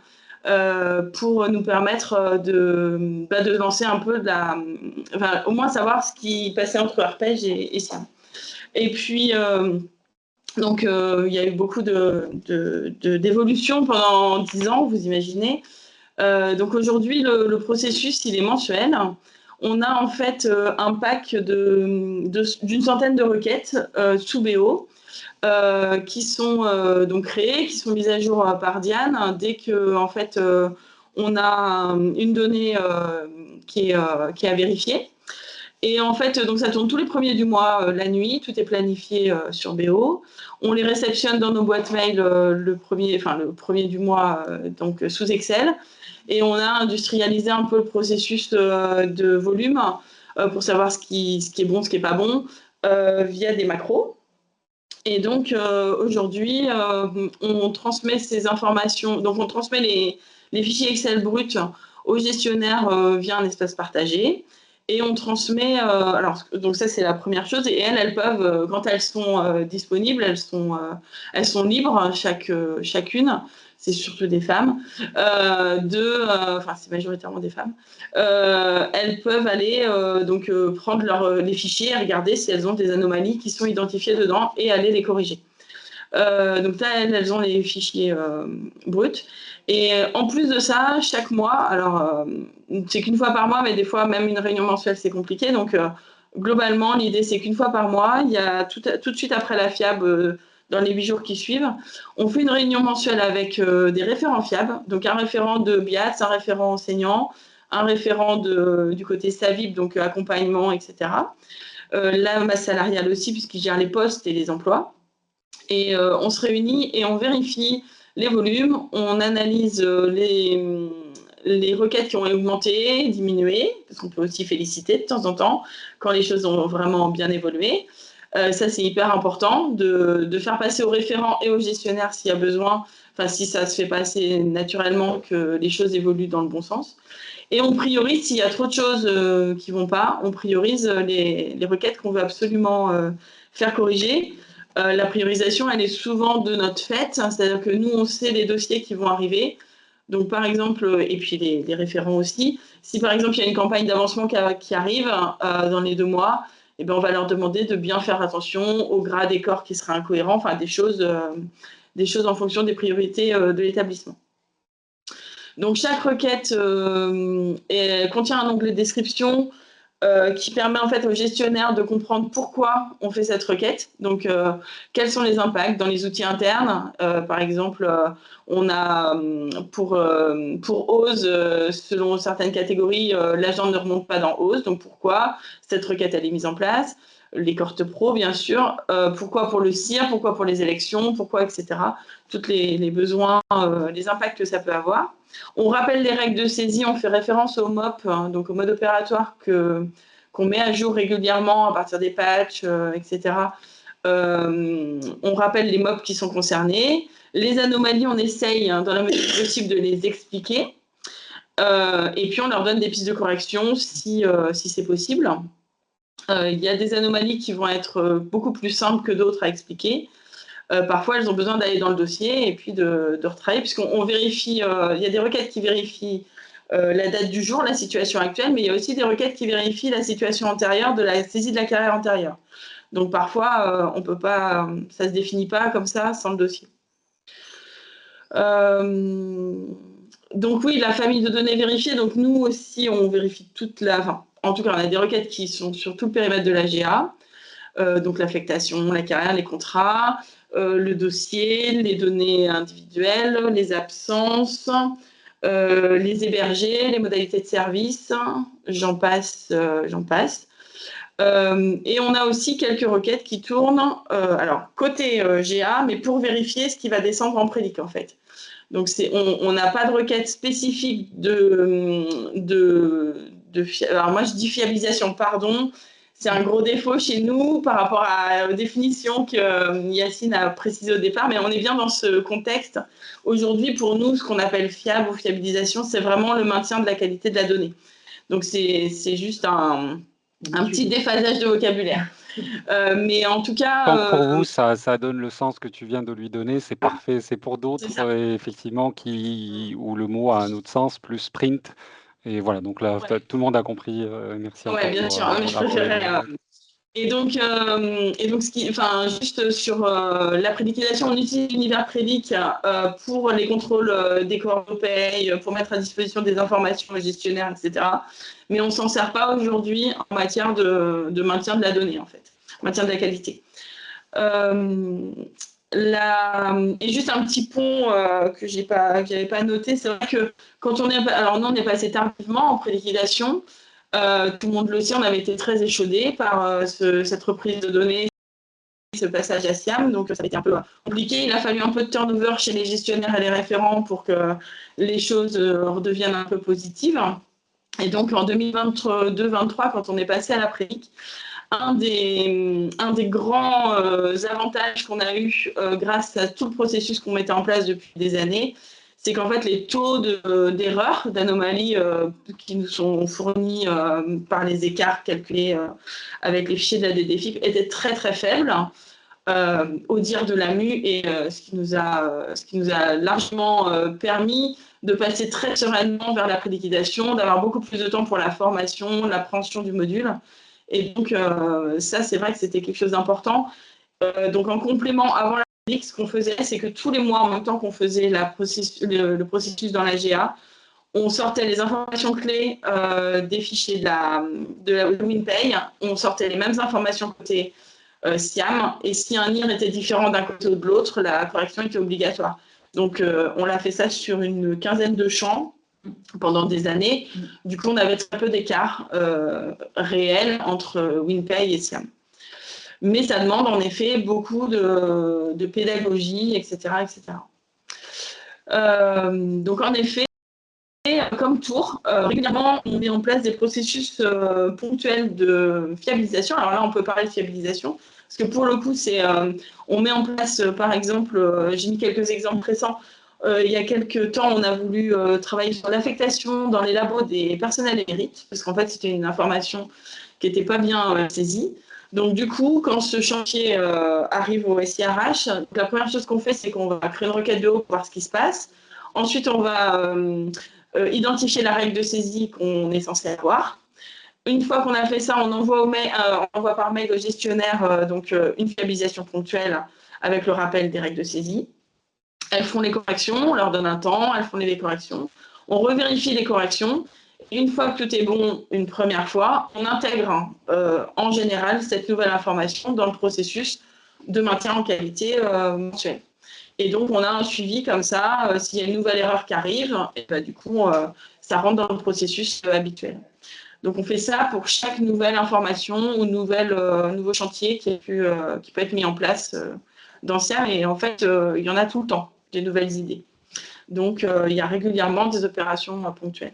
pour nous permettre de lancer un peu au moins savoir ce qui passait entre Arpège et SIAM. Et puis, donc, il y a eu beaucoup d'évolutions pendant 10 ans, vous imaginez. Donc aujourd'hui, le processus, il est mensuel. On a en fait un pack d'une centaine de requêtes sous BO qui sont donc créées, qui sont mises à jour par Diane dès que en fait on a une donnée qui est à vérifier. Et en fait, donc ça tourne tous les premiers du mois, la nuit, tout est planifié sur BO. On les réceptionne dans nos boîtes mail le premier du mois, donc sous Excel. Et on a industrialisé un peu le processus de volume pour savoir ce qui est bon, ce qui n'est pas bon, via des macros. Et donc aujourd'hui, on transmet ces informations, donc on transmet les fichiers Excel bruts aux gestionnaires via un espace partagé. Et on transmet, donc ça c'est la première chose, et elles peuvent, quand elles sont disponibles, elles sont libres, chacune, c'est surtout des femmes, c'est majoritairement des femmes, elles peuvent aller prendre les fichiers et regarder si elles ont des anomalies qui sont identifiées dedans et aller les corriger. Donc là, elles ont les fichiers bruts. Et en plus de ça, chaque mois, alors c'est qu'une fois par mois, mais des fois même une réunion mensuelle, c'est compliqué. Donc globalement, l'idée, c'est qu'une fois par mois, il y a tout de suite après la FIAB, dans les 8 jours qui suivent, on fait une réunion mensuelle avec des référents FIAB, donc un référent de BIATS, un référent enseignant, un référent du côté SAVIP, donc accompagnement, etc. La masse salariale aussi, puisqu'il gère les postes et les emplois. Et on se réunit et on vérifie les volumes, on analyse les requêtes qui ont augmenté, diminué, parce qu'on peut aussi féliciter de temps en temps quand les choses ont vraiment bien évolué. Ça, c'est hyper important de faire passer aux référents et aux gestionnaires s'il y a besoin, si ça se fait passer naturellement, que les choses évoluent dans le bon sens. Et on priorise, s'il y a trop de choses qui ne vont pas, on priorise les requêtes qu'on veut absolument faire corriger. La priorisation, elle est souvent de notre fait, c'est-à-dire que nous, on sait les dossiers qui vont arriver. Donc, par exemple, et puis les référents aussi, si par exemple, il y a une campagne d'avancement qui arrive dans les 2 mois, eh bien, on va leur demander de bien faire attention au gras des corps qui sera incohérent, des choses en fonction des priorités de l'établissement. Donc, chaque requête contient un onglet description qui permet en fait au gestionnaire de comprendre pourquoi on fait cette requête. Donc, quels sont les impacts dans les outils internes. Par exemple, on a pour OSE, selon certaines catégories, l'agent ne remonte pas dans OSE. Donc, pourquoi cette requête elle est mise en place? Les cortes pro, bien sûr. Pourquoi pour le CIR? Pourquoi pour les élections? Pourquoi, etc. Tous les besoins, les impacts que ça peut avoir. On rappelle les règles de saisie, on fait référence au MOP, donc au mode opératoire qu'on met à jour régulièrement à partir des patchs, etc. On rappelle les MOP qui sont concernés. Les anomalies, on essaye, dans la mesure du possible, de les expliquer. Et puis, on leur donne des pistes de correction si c'est possible. Il y a des anomalies qui vont être beaucoup plus simples que d'autres à expliquer. Parfois, elles ont besoin d'aller dans le dossier et puis de retravailler, puisqu'on vérifie, il y a des requêtes qui vérifient la date du jour, la situation actuelle, mais il y a aussi des requêtes qui vérifient la situation antérieure de la saisie de la carrière antérieure. Donc parfois, on peut pas, ça ne se définit pas comme ça sans le dossier. Donc oui, la famille de données vérifiées, donc nous aussi, on vérifie toute la... Enfin, en tout cas, on a des requêtes qui sont sur tout le périmètre de la GA, donc l'affectation, la carrière, les contrats, le dossier, les données individuelles, les absences, les hébergés, les modalités de service, j'en passe, j'en passe. Et on a aussi quelques requêtes qui tournent, alors côté GA, mais pour vérifier ce qui va descendre en prédic en fait. Donc on n'a pas de requête spécifique alors moi je dis fiabilisation, pardon. C'est un gros défaut chez nous par rapport aux définitions que Yacine a précisées au départ, mais on est bien dans ce contexte. Aujourd'hui, pour nous, ce qu'on appelle fiable ou fiabilisation, c'est vraiment le maintien de la qualité de la donnée. Donc, c'est juste un petit déphasage de vocabulaire. Mais en tout cas... Pour vous, ça donne le sens que tu viens de lui donner, c'est parfait. C'est pour d'autres, effectivement, où le mot a un autre sens, plus sprint. Et voilà, donc là, tout le monde a compris. Merci encore. Oui, bien sûr. Mais je préférais... Et donc, juste sur la prédictisation, on utilise l'univers prédic pour les contrôles des corps de paye, pour mettre à disposition des informations aux gestionnaires, etc. Mais on ne s'en sert pas aujourd'hui en matière de maintien de la donnée, en fait, maintien de la qualité. Et juste un petit pont que j'avais pas noté, c'est vrai que quand on est... Alors nous, on est passé tardivement en préliquidation. Tout le monde le sait, on avait été très échaudés par cette reprise de données, ce passage à SIAM, donc ça a été un peu compliqué. Il a fallu un peu de turnover chez les gestionnaires et les référents pour que les choses redeviennent un peu positives. Et donc en 2022-2023, quand on est passé à la prédic, un des grands avantages qu'on a eu grâce à tout le processus qu'on mettait en place depuis des années, c'est qu'en fait, les taux d'erreurs, d'anomalies qui nous sont fournis par les écarts calculés avec les fichiers de la DDFIP étaient très, très faibles, au dire de l'AMU, et ce qui nous a largement permis de passer très sereinement vers la préliquidation, d'avoir beaucoup plus de temps pour la formation, l'appréhension du module. Et donc, ça, c'est vrai que c'était quelque chose d'important. Donc, en complément, avant la prédic, ce qu'on faisait, c'est que tous les mois, en même temps qu'on faisait le processus dans la GA, on sortait les informations clés des fichiers de la WinPay, on sortait les mêmes informations côté SIAM, et si un IR était différent d'un côté ou de l'autre, la correction était obligatoire. Donc, on l'a fait ça sur une quinzaine de champs pendant des années. Du coup, on avait très peu d'écart réel entre WinPay et SIAM. Mais ça demande en effet beaucoup de pédagogie, etc. etc. Donc, en effet, comme Tour, régulièrement, on met en place des processus ponctuels de fiabilisation. Alors là, on peut parler de fiabilisation, parce que pour le coup, on met en place, par exemple, j'ai mis quelques exemples récents. Il y a quelques temps, on a voulu travailler sur l'affectation dans les labos des personnels émérites, parce qu'en fait, c'était une information qui n'était pas bien saisie. Donc, du coup, quand ce chantier arrive au SIRH, la première chose qu'on fait, c'est qu'on va créer une requête de haut pour voir ce qui se passe. Ensuite, on va identifier la règle de saisie qu'on est censé avoir. Une fois qu'on a fait ça, on envoie par mail au gestionnaire une fiabilisation ponctuelle avec le rappel des règles de saisie. Elles font les corrections, on leur donne un temps, elles font les corrections. On revérifie les corrections Une fois que tout est bon une première fois, on intègre en général cette nouvelle information dans le processus de maintien en qualité mensuel. Et donc, on a un suivi comme ça. S'il y a une nouvelle erreur qui arrive, et ben, du coup, ça rentre dans le processus habituel. Donc, on fait ça pour chaque nouvelle information ou nouveau chantier qui peut être mis en place dans SIAM. Et en fait, il y en a tout le temps, des nouvelles idées. Donc, il y a régulièrement des opérations ponctuelles.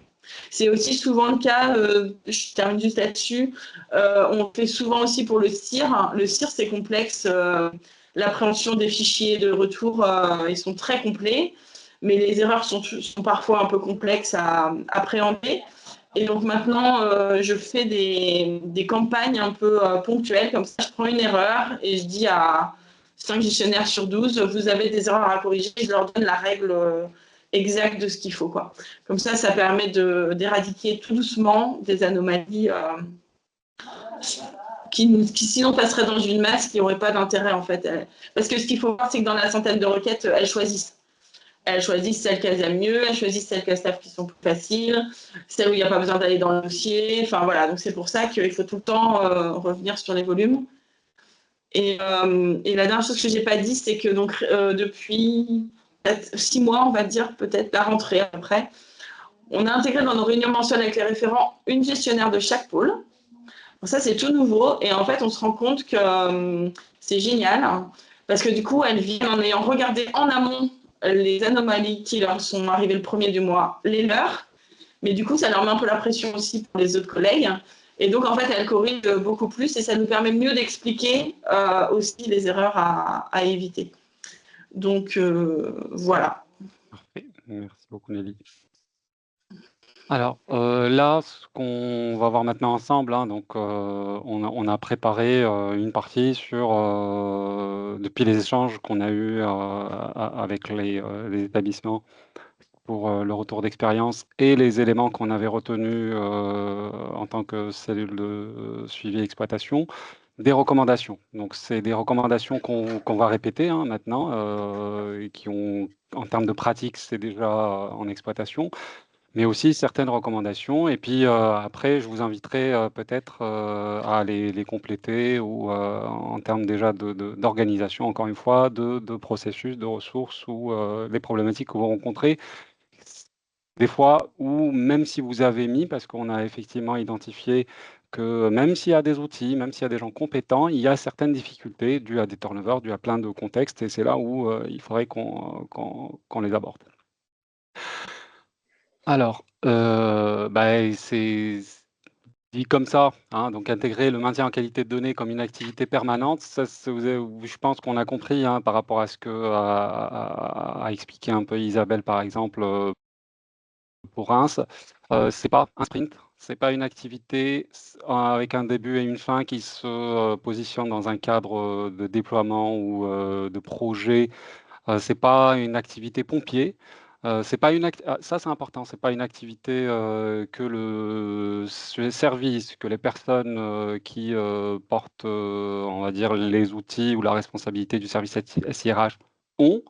C'est aussi souvent le cas, je termine juste là-dessus, on fait souvent aussi pour le CIR. Le CIR, c'est complexe. L'appréhension des fichiers de retour, ils sont très complets, mais les erreurs sont parfois un peu complexes à appréhender. Et donc maintenant, je fais des campagnes un peu ponctuelles, comme ça, je prends une erreur et je dis à 5 gestionnaires sur 12, vous avez des erreurs à corriger, je leur donne la règle exacte de ce qu'il faut, quoi. Comme ça permet d'éradiquer tout doucement des anomalies qui sinon passeraient dans une masse, qui n'auraient pas d'intérêt, en fait. Parce que ce qu'il faut voir, c'est que dans la centaine de requêtes, elles choisissent. Elles choisissent celles qu'elles aiment mieux, elles choisissent celles qu'elles savent qui sont plus faciles, celles où il n'y a pas besoin d'aller dans le dossier. Enfin voilà, donc c'est pour ça qu'il faut tout le temps revenir sur les volumes. Et la dernière chose que je n'ai pas dit, c'est que donc, depuis 6 mois, on va dire, peut-être la rentrée à peu près, on a intégré dans nos réunions mensuelles avec les référents une gestionnaire de chaque pôle. Donc ça, c'est tout nouveau. Et en fait, on se rend compte que c'est génial, hein, parce que du coup, elles viennent en ayant regardé en amont les anomalies qui leur sont arrivées le premier du mois, les leurs. Mais du coup, ça leur met un peu la pression aussi pour les autres collègues. Et donc, en fait, elles corrigent beaucoup plus et ça nous permet mieux d'expliquer aussi les erreurs à éviter. Donc, voilà. Parfait. Merci beaucoup, Nelly. Alors là, ce qu'on va voir maintenant ensemble, hein, donc on a préparé une partie sur depuis les échanges qu'on a eus avec les établissements pour le retour d'expérience et les éléments qu'on avait retenus en tant que cellule de suivi et exploitation, des recommandations. Donc c'est des recommandations qu'on va répéter hein, maintenant et qui ont, en termes de pratique, c'est déjà en exploitation, mais aussi certaines recommandations. Et puis après, je vous inviterai peut-être à les compléter ou en termes déjà d'organisation, encore une fois, de processus, de ressources ou les problématiques que vous rencontrez. Des fois, ou même si vous avez mis, parce qu'on a effectivement identifié que même s'il y a des outils, même s'il y a des gens compétents, il y a certaines difficultés dues à des turnovers, dues à plein de contextes, et c'est là où il faudrait qu'on les aborde. Alors, c'est dit comme ça, hein, donc intégrer le maintien en qualité de données comme une activité permanente, ça, je pense qu'on a compris hein, par rapport à ce que a expliqué un peu Isabelle, par exemple, pour Reims. C'est pas un sprint, c'est pas une activité avec un début et une fin qui se positionne dans un cadre de déploiement ou de projet. C'est pas une activité pompier. C'est pas ça c'est important, c'est pas une activité que le service, que les personnes qui portent, on va dire, les outils ou la responsabilité du service SIRH ont.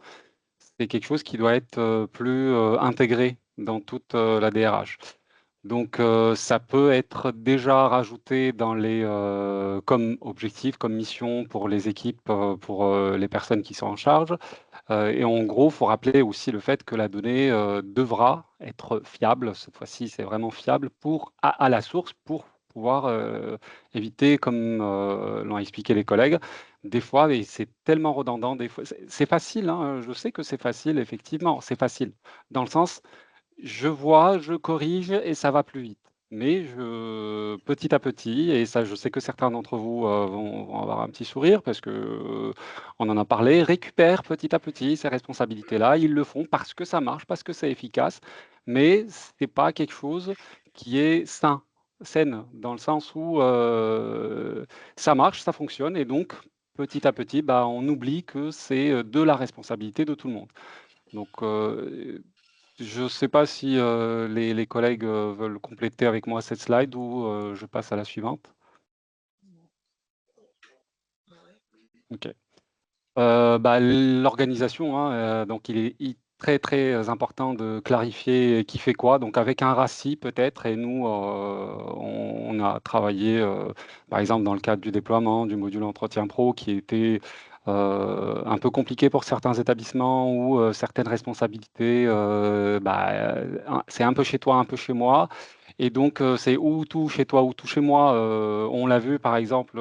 C'est quelque chose qui doit être plus intégré dans toute la DRH. Donc, ça peut être déjà rajouté dans comme objectif, comme mission pour les équipes, pour les personnes qui sont en charge. Et en gros, il faut rappeler aussi le fait que la donnée devra être fiable. Cette fois-ci, c'est vraiment fiable à la source pour pouvoir éviter, comme l'ont expliqué les collègues, des fois, et c'est tellement redondant, des fois, c'est facile, hein, je sais que c'est facile, effectivement, c'est facile, dans le sens, je vois, je corrige et ça va plus vite. Mais petit à petit, et ça, je sais que certains d'entre vous vont avoir un petit sourire parce que on en a parlé, récupèrent petit à petit ces responsabilités-là. Ils le font parce que ça marche, parce que c'est efficace, mais c'est pas quelque chose qui est saine, dans le sens où ça marche, ça fonctionne, et donc petit à petit, bah, on oublie que c'est de la responsabilité de tout le monde. Donc, je ne sais pas si les collègues veulent compléter avec moi cette slide ou je passe à la suivante. Ok. L'organisation, hein, donc il est très, très important de clarifier qui fait quoi. Donc, avec un RACI peut-être, et nous, on a travaillé, par exemple, dans le cadre du déploiement du module Entretien Pro, qui était un peu compliqué pour certains établissements où certaines responsabilités, c'est un peu chez toi, un peu chez moi. Et donc, c'est ou tout chez toi ou tout chez moi. On l'a vu, par exemple,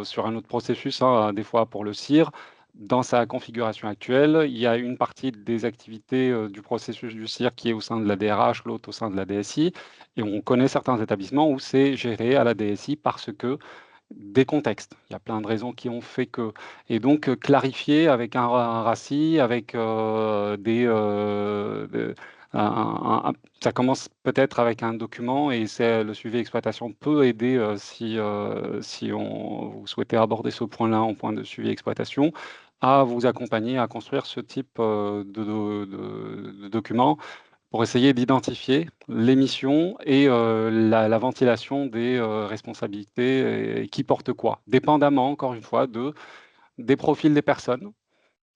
sur un autre processus, hein, des fois pour le CIR. Dans sa configuration actuelle, il y a une partie des activités du processus du CIR qui est au sein de la DRH, l'autre au sein de la DSI. Et on connaît certains établissements où c'est géré à la DSI parce que des contextes. Il y a plein de raisons qui ont fait que. Et donc, clarifier avec un RACI, avec ça commence peut-être avec un document et c'est le suivi exploitation peut aider si vous souhaitez aborder ce point-là en point de suivi exploitation, à vous accompagner à construire ce type de document pour essayer d'identifier les missions et la ventilation des responsabilités et qui porte quoi, dépendamment, encore une fois, des profils des personnes,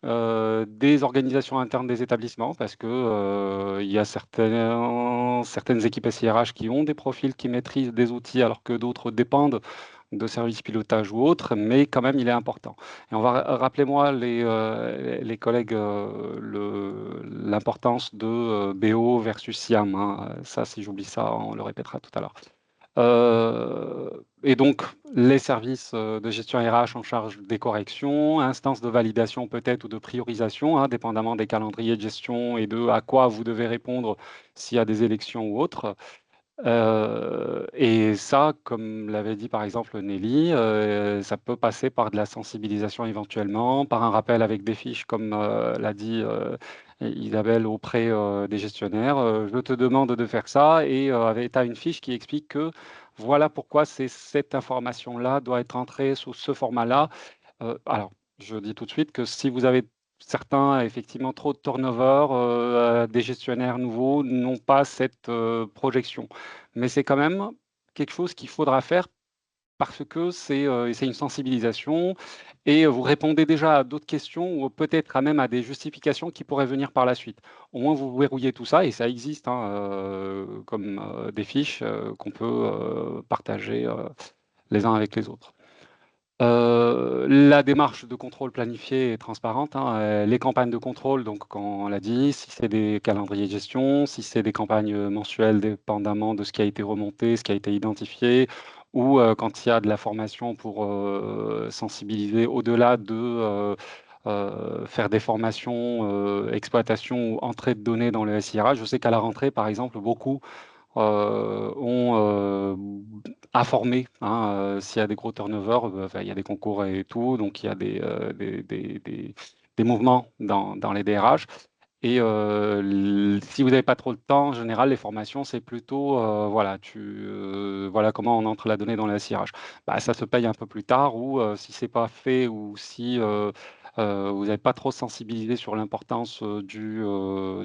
des organisations internes des établissements, parce que il y a certaines équipes SIRH qui ont des profils qui maîtrisent des outils alors que d'autres dépendent de services pilotage ou autres, mais quand même, il est important. Et rappelez-moi, les collègues, l'importance de BO versus SIAM. Hein. Ça, si j'oublie ça, on le répétera tout à l'heure. Et donc, les services de gestion RH en charge des corrections, instances de validation peut-être ou de priorisation, hein, dépendamment des calendriers de gestion et de à quoi vous devez répondre s'il y a des élections ou autres. Et ça, comme l'avait dit par exemple Nelly, ça peut passer par de la sensibilisation éventuellement, par un rappel avec des fiches, comme l'a dit Isabelle auprès des gestionnaires. Je te demande de faire ça et tu as une fiche qui explique que voilà pourquoi cette information-là doit être entrée sous ce format-là. Alors, je dis tout de suite que si vous avez certains, effectivement, trop de turnover, des gestionnaires nouveaux n'ont pas cette projection. Mais c'est quand même quelque chose qu'il faudra faire parce que c'est une sensibilisation et vous répondez déjà à d'autres questions ou peut-être même à des justifications qui pourraient venir par la suite. Au moins, vous verrouillez tout ça et ça existe hein, comme des fiches qu'on peut partager les uns avec les autres. La démarche de contrôle planifiée est transparente. Hein. Les campagnes de contrôle, donc, quand on l'a dit, si c'est des calendriers de gestion, si c'est des campagnes mensuelles, dépendamment de ce qui a été remonté, ce qui a été identifié, ou quand il y a de la formation pour sensibiliser au-delà de faire des formations, exploitation ou entrée de données dans le SIRH. Je sais qu'à la rentrée, par exemple, beaucoup ont informé hein, s'il y a des gros turnovers, il y a des concours et tout, donc il y a des mouvements dans les DRH. Et si vous n'avez pas trop de temps, en général, les formations, c'est plutôt, voilà, voilà comment on entre la donnée dans la SIRH. Bah, ça se paye un peu plus tard, ou si ce n'est pas fait, ou si vous n'avez pas trop sensibilisé sur l'importance du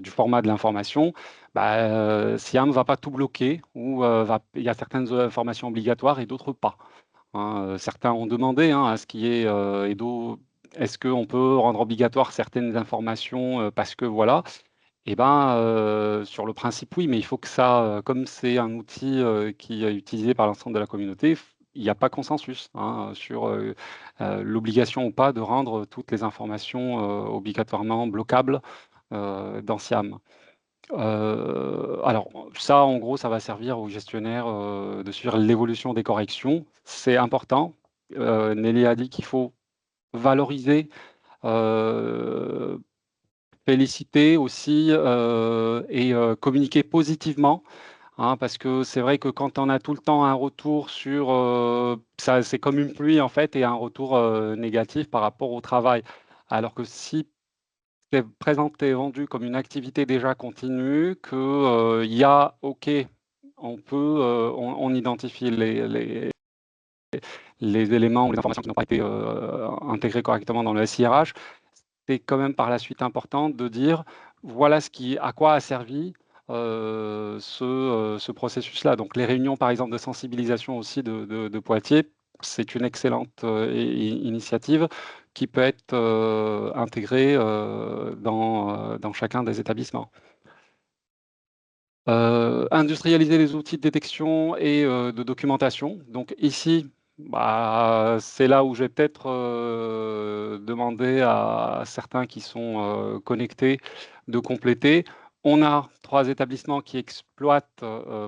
format de l'information, SIAM ne va pas tout bloquer, ou il y a certaines informations obligatoires et d'autres pas. Hein. Certains ont demandé hein, à ce qu'il y ait est-ce qu'on peut rendre obligatoire certaines informations parce que voilà. Eh ben, sur le principe, oui, mais il faut que ça, comme c'est un outil qui est utilisé par l'ensemble de la communauté, il n'y a pas consensus hein, sur l'obligation ou pas de rendre toutes les informations obligatoirement bloquables dans SIAM. Alors, ça, en gros, ça va servir aux gestionnaires de suivre l'évolution des corrections. C'est important. Nelly a dit qu'il faut valoriser, féliciter aussi et communiquer positivement. Hein, parce que c'est vrai que quand on a tout le temps un retour sur ça, c'est comme une pluie en fait, et un retour négatif par rapport au travail. Alors que si c'est présenté, vendu comme une activité déjà continue, que il y a, ok, on peut, on identifie les éléments ou les informations qui n'ont pas été intégrées correctement dans le SIRH, c'est quand même par la suite important de dire voilà à quoi a servi ce processus-là. Donc les réunions, par exemple, de sensibilisation aussi de Poitiers, c'est une excellente initiative qui peut être intégrée dans chacun des établissements. Industrialiser les outils de détection et de documentation. Donc ici, c'est là où je vais peut-être demander à certains qui sont connectés de compléter. On a 3 établissements qui exploitent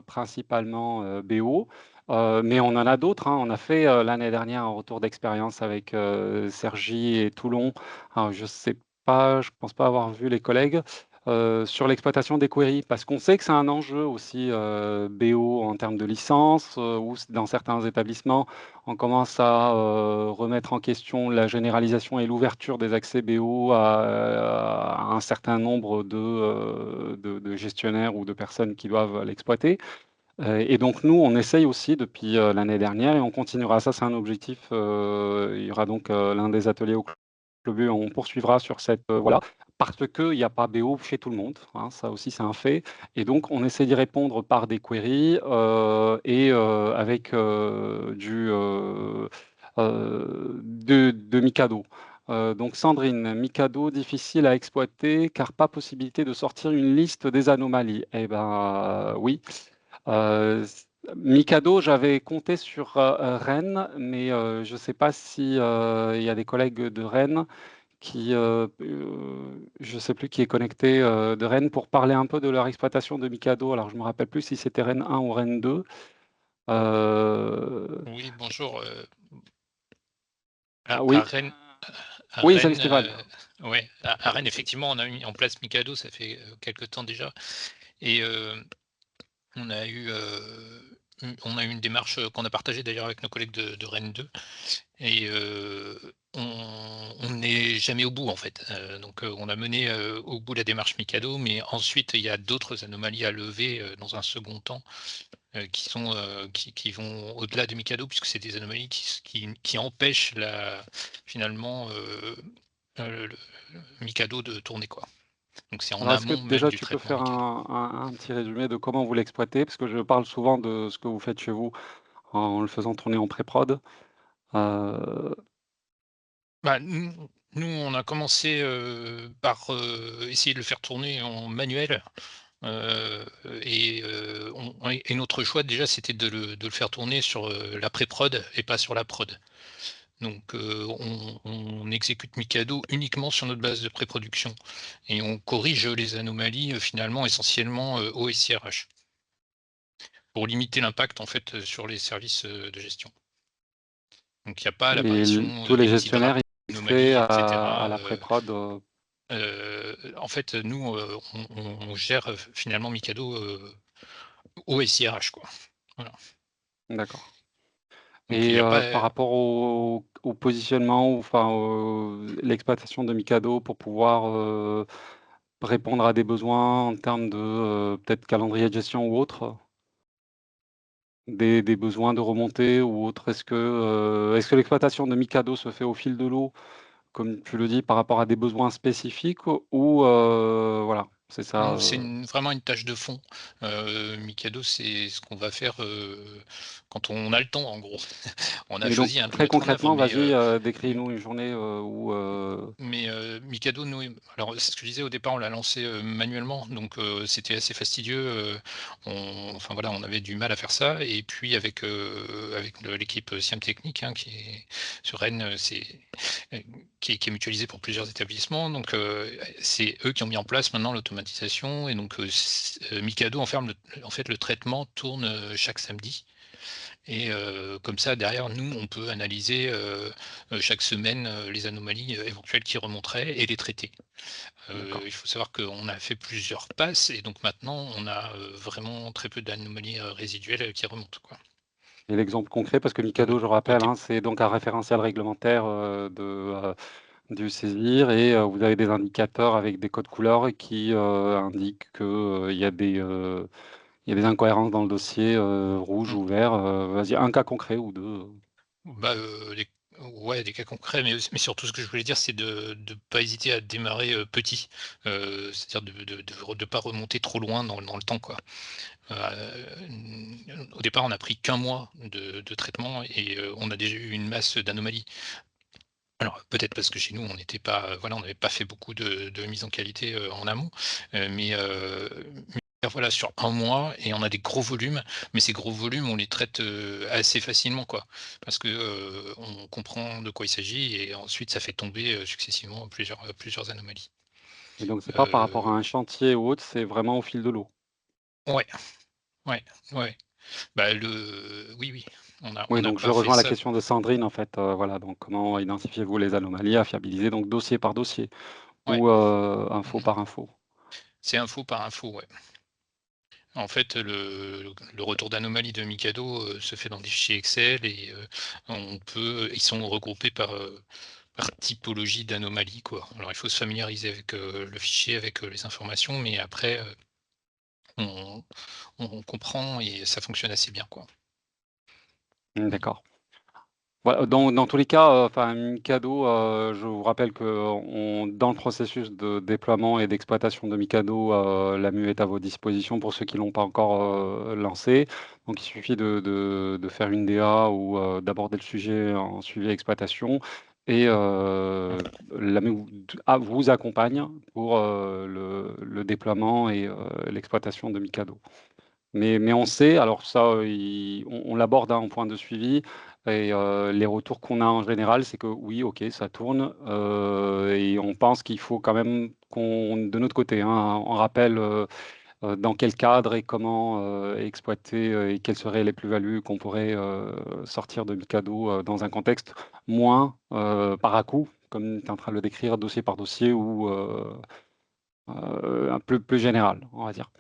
principalement BO, mais on en a d'autres, hein. On a fait l'année dernière un retour d'expérience avec Cergy et Toulon. Alors je sais pas, je pense pas avoir vu les collègues. Sur l'exploitation des queries, parce qu'on sait que c'est un enjeu aussi BO en termes de licence, où dans certains établissements, on commence à remettre en question la généralisation et l'ouverture des accès BO à un certain nombre de gestionnaires ou de personnes qui doivent l'exploiter. Et donc nous, on essaye aussi depuis l'année dernière et on continuera. Ça, c'est un objectif. Il y aura donc l'un des ateliers au Club BO, on poursuivra sur cette voie-là, parce qu'il n'y a pas BO chez tout le monde, hein, ça aussi c'est un fait. Et donc on essaie d'y répondre par des queries et avec de Mikado. Donc Sandrine, Mikado difficile à exploiter car pas possibilité de sortir une liste des anomalies. Eh ben oui. Mikado, j'avais compté sur Rennes, mais je ne sais pas si il y a des collègues de Rennes qui, je ne sais plus qui est connecté de Rennes pour parler un peu de leur exploitation de Mikado. Alors je ne me rappelle plus si c'était Rennes 1 ou Rennes 2. Oui, bonjour. Oui. À Rennes, Oui, salut Stéphane. ouais, à Rennes, effectivement, on a mis en place Mikado, ça fait quelques temps déjà. Et on a eu une démarche qu'on a partagée d'ailleurs avec nos collègues de Rennes 2. Et on n'est jamais au bout en fait. Donc on a mené au bout la démarche Mikado, mais ensuite il y a d'autres anomalies à lever dans un second temps qui vont au-delà de Mikado, puisque c'est des anomalies qui empêchent finalement le Mikado de tourner, quoi. Donc c'est en Alors, est-ce que amont même déjà du tu peux traitement faire Mikado. un petit résumé de comment vous l'exploitez? Parce que je parle souvent de ce que vous faites chez vous en le faisant tourner en pré-prod. Nous, on a commencé par essayer de le faire tourner en manuel. Et notre choix déjà, c'était de le faire tourner sur la pré-prod et pas sur la prod. Donc on exécute Mikado uniquement sur notre base de pré-production et on corrige les anomalies finalement essentiellement au SIRH pour limiter l'impact en fait sur les services de gestion. Donc il n'y a pas Et l'apparition tous des les petits gestionnaires, draps ils d'anomalies, créent etc. à la pré-prod. En fait, nous, on gère finalement Mikado au SIRH, quoi. Voilà. D'accord. Donc il Et n'y a pas. par rapport au positionnement, ou enfin l'exploitation de Mikado pour pouvoir répondre à des besoins en termes de peut-être calendrier de gestion ou autre, des besoins de remontée ou autre, est-ce que l'exploitation de Mikado se fait au fil de l'eau, comme tu le dis, par rapport à des besoins spécifiques, ou voilà, c'est ça. Non, c'est vraiment une tâche de fond. Mikado, c'est ce qu'on va faire quand on a le temps, en gros. On a Mais donc choisi de le très mettre en œuvre, concrètement, vas-y, décris-nous une journée où mais Mikado, nous, alors c'est ce que je disais au départ, on l'a lancé manuellement, donc c'était assez fastidieux. Enfin voilà, on avait du mal à faire ça. Et puis avec l'équipe Siam Technique, hein, qui est sur Rennes, qui est mutualisée pour plusieurs établissements. Donc c'est eux qui ont mis en place maintenant l'automatisation. Et donc Mikado en fait le traitement tourne chaque samedi. Et comme ça, derrière, nous, on peut analyser chaque semaine les anomalies éventuelles qui remonteraient et les traiter. Il faut savoir qu'on a fait plusieurs passes et donc maintenant, on a vraiment très peu d'anomalies résiduelles qui remontent, quoi. et l'exemple concret, parce que Mikado, je rappelle, hein, c'est donc un référentiel réglementaire du CESIR, et vous avez des indicateurs avec des codes couleurs qui indiquent qu'il y a des incohérences dans le dossier rouge ou vert. Vas-y, un cas concret ou deux. ouais, des cas concrets, mais surtout ce que je voulais dire, c'est de ne pas hésiter à démarrer, petit. C'est-à-dire de pas remonter trop loin dans le temps, quoi. Au départ, on a pris qu'1 mois de traitement et on a déjà eu une masse d'anomalies. Alors, peut-être parce que chez nous, on n'était pas, voilà, on n'avait pas fait beaucoup de mise en qualité, en amont, mais voilà, sur 1 mois et on a des gros volumes, mais ces gros volumes, on les traite, assez facilement, quoi. Parce que, on comprend de quoi il s'agit et ensuite ça fait tomber, successivement plusieurs anomalies. Et donc c'est pas par rapport à Heu, un chantier ou autre, c'est vraiment au fil de l'eau? ouais, ouais, ouais. Bah, oui, oui, on a Oui, on n'a donc je pas fait rejoins la ça. question de Sandrine en fait, voilà, donc comment identifiez-vous les anomalies à fiabiliser, donc dossier par dossier Ouais. ou info Mmh. par info? C'est info par info, ouais. En fait, le retour d'anomalie de Mikado, se fait dans des fichiers Excel et ils sont regroupés par typologie d'anomalie, quoi. Alors il faut se familiariser avec, le fichier, avec, les informations, mais après, on on comprend et ça fonctionne assez bien, quoi. Mmh, Mmh. d'accord. Voilà, dans tous les cas, enfin Mikado, je vous rappelle qu'on dans le processus de déploiement et d'exploitation de Mikado, la mue est à vos dispositions pour ceux qui l'ont pas encore, lancée. Donc il suffit de faire une DA ou, d'aborder le sujet en suivi exploitation et la mue vous accompagne pour, le déploiement et l'exploitation de Mikado. Mais on sait, alors ça, on l'aborde, hein, en point de suivi et les retours qu'on a en général, c'est que oui, OK, ça tourne, et on pense qu'il faut quand même qu'on de notre côté, hein, on rappelle, dans quel cadre et comment, exploiter, et quelles seraient les plus-values qu'on pourrait, sortir de Mikado, dans un contexte moins, par à-coup, comme tu es en train de le décrire, dossier par dossier ou un peu plus général, on va dire.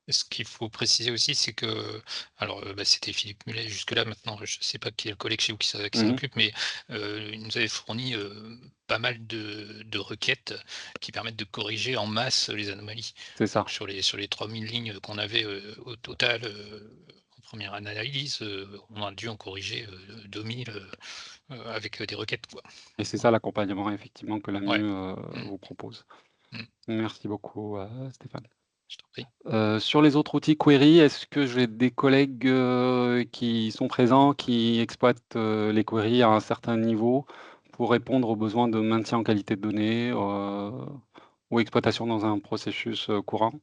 Ce qu'il faut préciser aussi, c'est que alors, bah, c'était Philippe Mulet jusque-là. Maintenant, je ne sais pas qui est le collègue chez vous qui s'en Mmh. occupe, mais il nous avait fourni, pas mal de requêtes qui permettent de corriger en masse les anomalies. C'est ça. Donc sur les 3000 lignes qu'on avait, au total, en première analyse, on a dû en corriger, 2000, avec, des requêtes, quoi. Et c'est ça l'accompagnement effectivement que Ouais. l'AMU, Mmh. vous propose. Mmh. Merci beaucoup, Stéphane. Je t'en prie. Sur les autres outils query, est-ce que j'ai des collègues, qui sont présents, qui exploitent, les queries à un certain niveau pour répondre aux besoins de maintien en qualité de données, ou exploitation dans un processus, courant?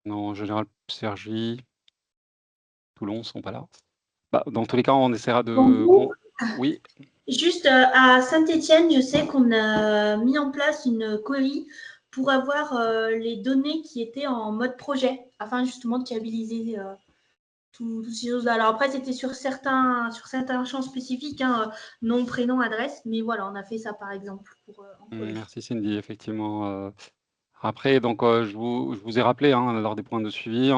Non, en général, Cergy, Toulon sont pas là. Bah, dans tous les cas, on essaiera de Bonjour. oui? Juste à Saint-Étienne, je sais qu'on a mis en place une query pour avoir les données qui étaient en mode projet, afin justement de fiabiliser toutes ces choses-là. Alors après, c'était sur certains champs spécifiques, hein, nom, prénom, adresse, mais voilà, on a fait ça par exemple pour en query. Merci Cindy, effectivement, après donc, je vous ai rappelé, hein, lors des points de suivi,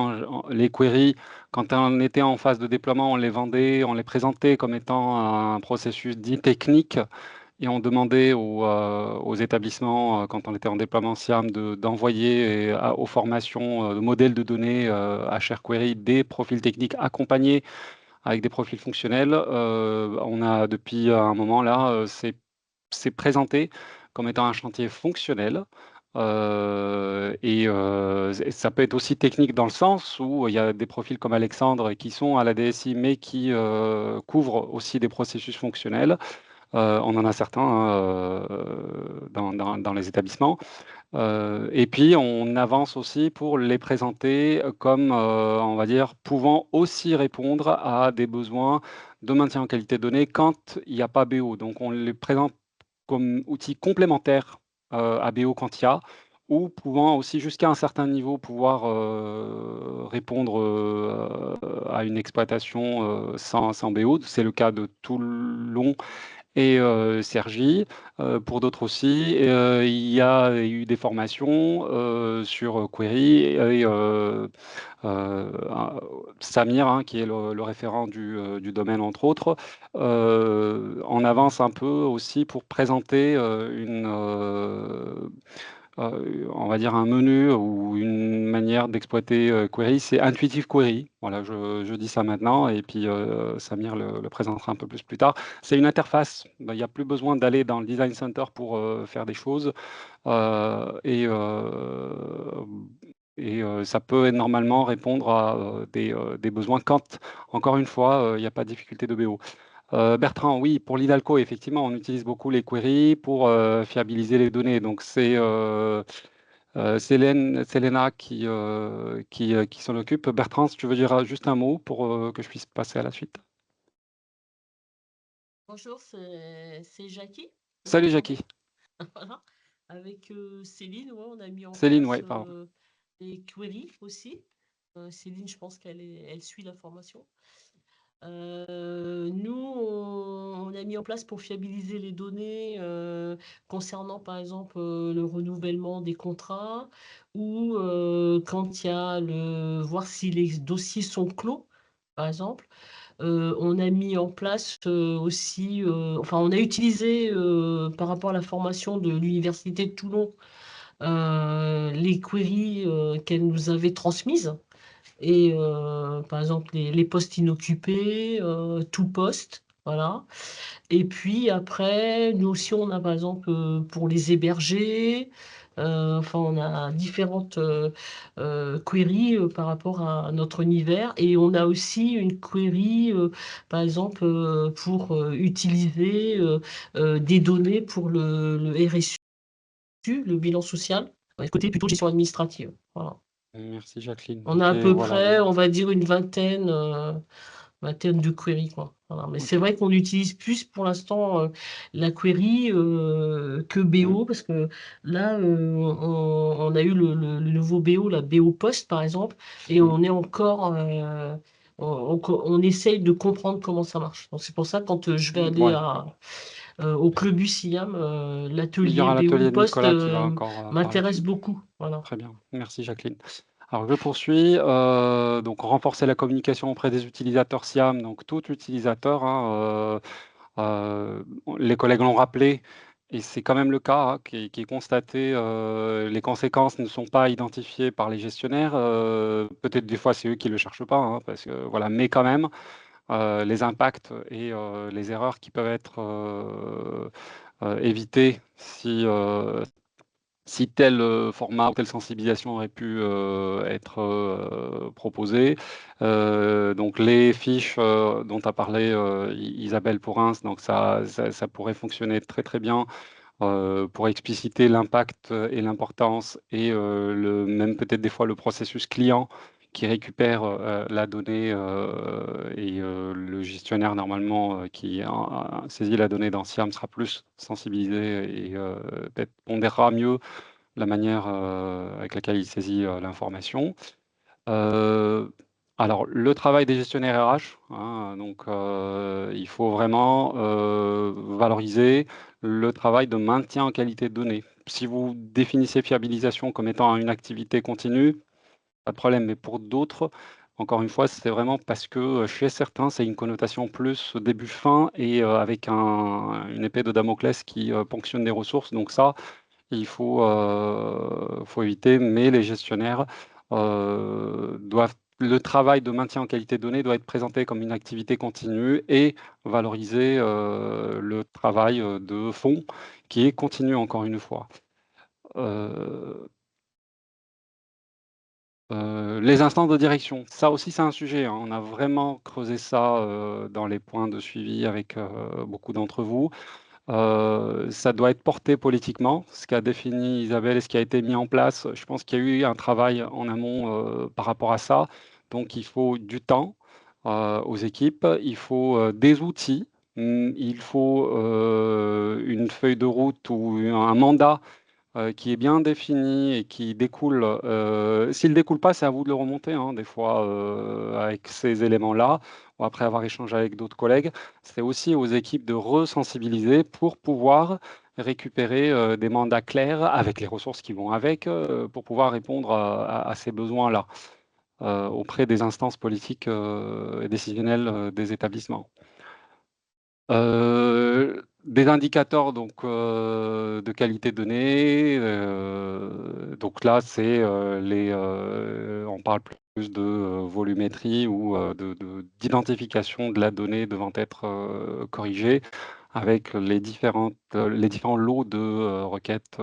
les queries, quand on était en phase de déploiement, on les vendait, on les présentait comme étant un processus dit technique et on demandait aux établissements, quand on était en déploiement SIAM, d'envoyer aux formations, de modèles de données, HRQuery, des profils techniques accompagnés avec des profils fonctionnels. On a depuis un moment là, c'est présenté comme étant un chantier fonctionnel, et ça peut être aussi technique dans le sens où il y a des profils comme Alexandre qui sont à la DSI, mais qui, couvrent aussi des processus fonctionnels. On en a certains, hein, dans les établissements. Et puis on avance aussi pour les présenter, comme, on va dire, pouvant aussi répondre à des besoins de maintien en qualité de données quand il y a pas BO. Donc on les présente comme outils complémentaires, à BO quand il y a, ou pouvant aussi jusqu'à un certain niveau pouvoir, répondre, à une exploitation, sans BO. C'est le cas de Toulon et Cergy, pour d'autres aussi. Il y a eu des formations, sur Query et un Samir, hein, qui est le référent du domaine entre autres, en avance un peu aussi pour présenter, on va dire un menu ou une manière d'exploiter Query, c'est Intuitive Query. Voilà, je dis ça maintenant et puis Samir le présentera un peu plus tard. C'est une interface. Ben, il n'y a plus besoin d'aller dans le Design Center pour faire des choses. Et ça peut normalement répondre à des besoins quand, encore une fois, il n'y a pas de difficulté de BO. Bertrand, oui, pour l'Hidalgo, effectivement, on utilise beaucoup les queries pour fiabiliser les données. Donc, c'est Selena qui s'en occupe. Bertrand, si tu veux dire juste un mot pour que je puisse passer à la suite. Bonjour, c'est Jackie. Salut Jackie. Voilà. Avec Céline, ouais, on a mis en Céline, place ouais, pardon. les queries aussi. Céline, je pense elle suit la formation. Nous, on a mis en place pour fiabiliser les données concernant, par exemple, le renouvellement des contrats ou quand il y a voir si les dossiers sont clos, par exemple. On a mis en place aussi, enfin, on a utilisé par rapport à la formation de l'Université de Toulon les queries qu'elle nous avait transmises. Et par exemple, les postes inoccupés, tout poste, voilà. Et puis après, nous aussi, on a par exemple pour les héberger, enfin, on a différentes queries par rapport à notre univers. Et on a aussi une query, par exemple, pour utiliser des données pour le RSU, le bilan social, côté plutôt gestion administrative. Voilà. Merci Jacqueline. On a à Ok, peu voilà. près, on va dire, une vingtaine de queries, quoi. Voilà. Mais c'est vrai qu'on utilise plus pour l'instant la query que BO, parce que là, on a eu le nouveau BO, la BO Post, par exemple, et on est encore... on essaye de comprendre comment ça marche. Donc c'est pour ça, quand je vais aller au Club Siam, Il y l'atelier aura BO l'atelier de Post Nicolas qui va encore parler m'intéresse dessus. beaucoup. Voilà. Très bien, merci Jacqueline. Alors je poursuis, donc renforcer la communication auprès des utilisateurs SIAM, donc tout utilisateur, hein, les collègues l'ont rappelé, et c'est quand même le cas hein, qui est constaté, les conséquences ne sont pas identifiées par les gestionnaires, peut-être des fois c'est eux qui ne le cherchent pas, hein, parce que, voilà, mais quand même, les impacts et les erreurs qui peuvent être évitées si tel format ou telle sensibilisation aurait pu être proposé. Donc les fiches dont a parlé Isabelle Pourins, donc ça pourrait fonctionner très très bien pour expliciter l'impact et l'importance et même peut-être des fois le processus client qui récupère la donnée et le gestionnaire normalement qui saisit la donnée dans SIAM sera plus sensibilisé et peut-être pondérera mieux la manière avec laquelle il saisit l'information. Alors, le travail des gestionnaires RH, hein, donc il faut vraiment valoriser le travail de maintien en qualité de données. Si vous définissez fiabilisation comme étant une activité continue, pas de problème, mais pour d'autres, encore une fois, c'est vraiment parce que chez certains, c'est une connotation plus début-fin et avec une épée de Damoclès qui ponctionne des ressources. Donc ça, il faut éviter, mais les gestionnaires le travail de maintien en qualité de données doit être présenté comme une activité continue et valoriser le travail de fond qui est continu encore une fois. Les instances de direction, ça aussi c'est un sujet, hein. On a vraiment creusé ça dans les points de suivi avec beaucoup d'entre vous. Ça doit être porté politiquement, ce qu'a défini Isabelle et ce qui a été mis en place. Je pense qu'il y a eu un travail en amont par rapport à ça. Donc, il faut du temps aux équipes, il faut des outils, il faut une feuille de route ou un mandat qui est bien défini et qui découle. S'il ne découle pas, c'est à vous de le remonter, hein, des fois, avec ces éléments-là, ou après avoir échangé avec d'autres collègues. C'est aussi aux équipes de resensibiliser pour pouvoir récupérer des mandats clairs avec les ressources qui vont avec, pour pouvoir répondre à ces besoins-là auprès des instances politiques et décisionnelles des établissements. Des indicateurs donc, de qualité de données. Donc là, c'est on parle plus de volumétrie ou d'identification de la donnée devant être corrigée avec les différents lots de requêtes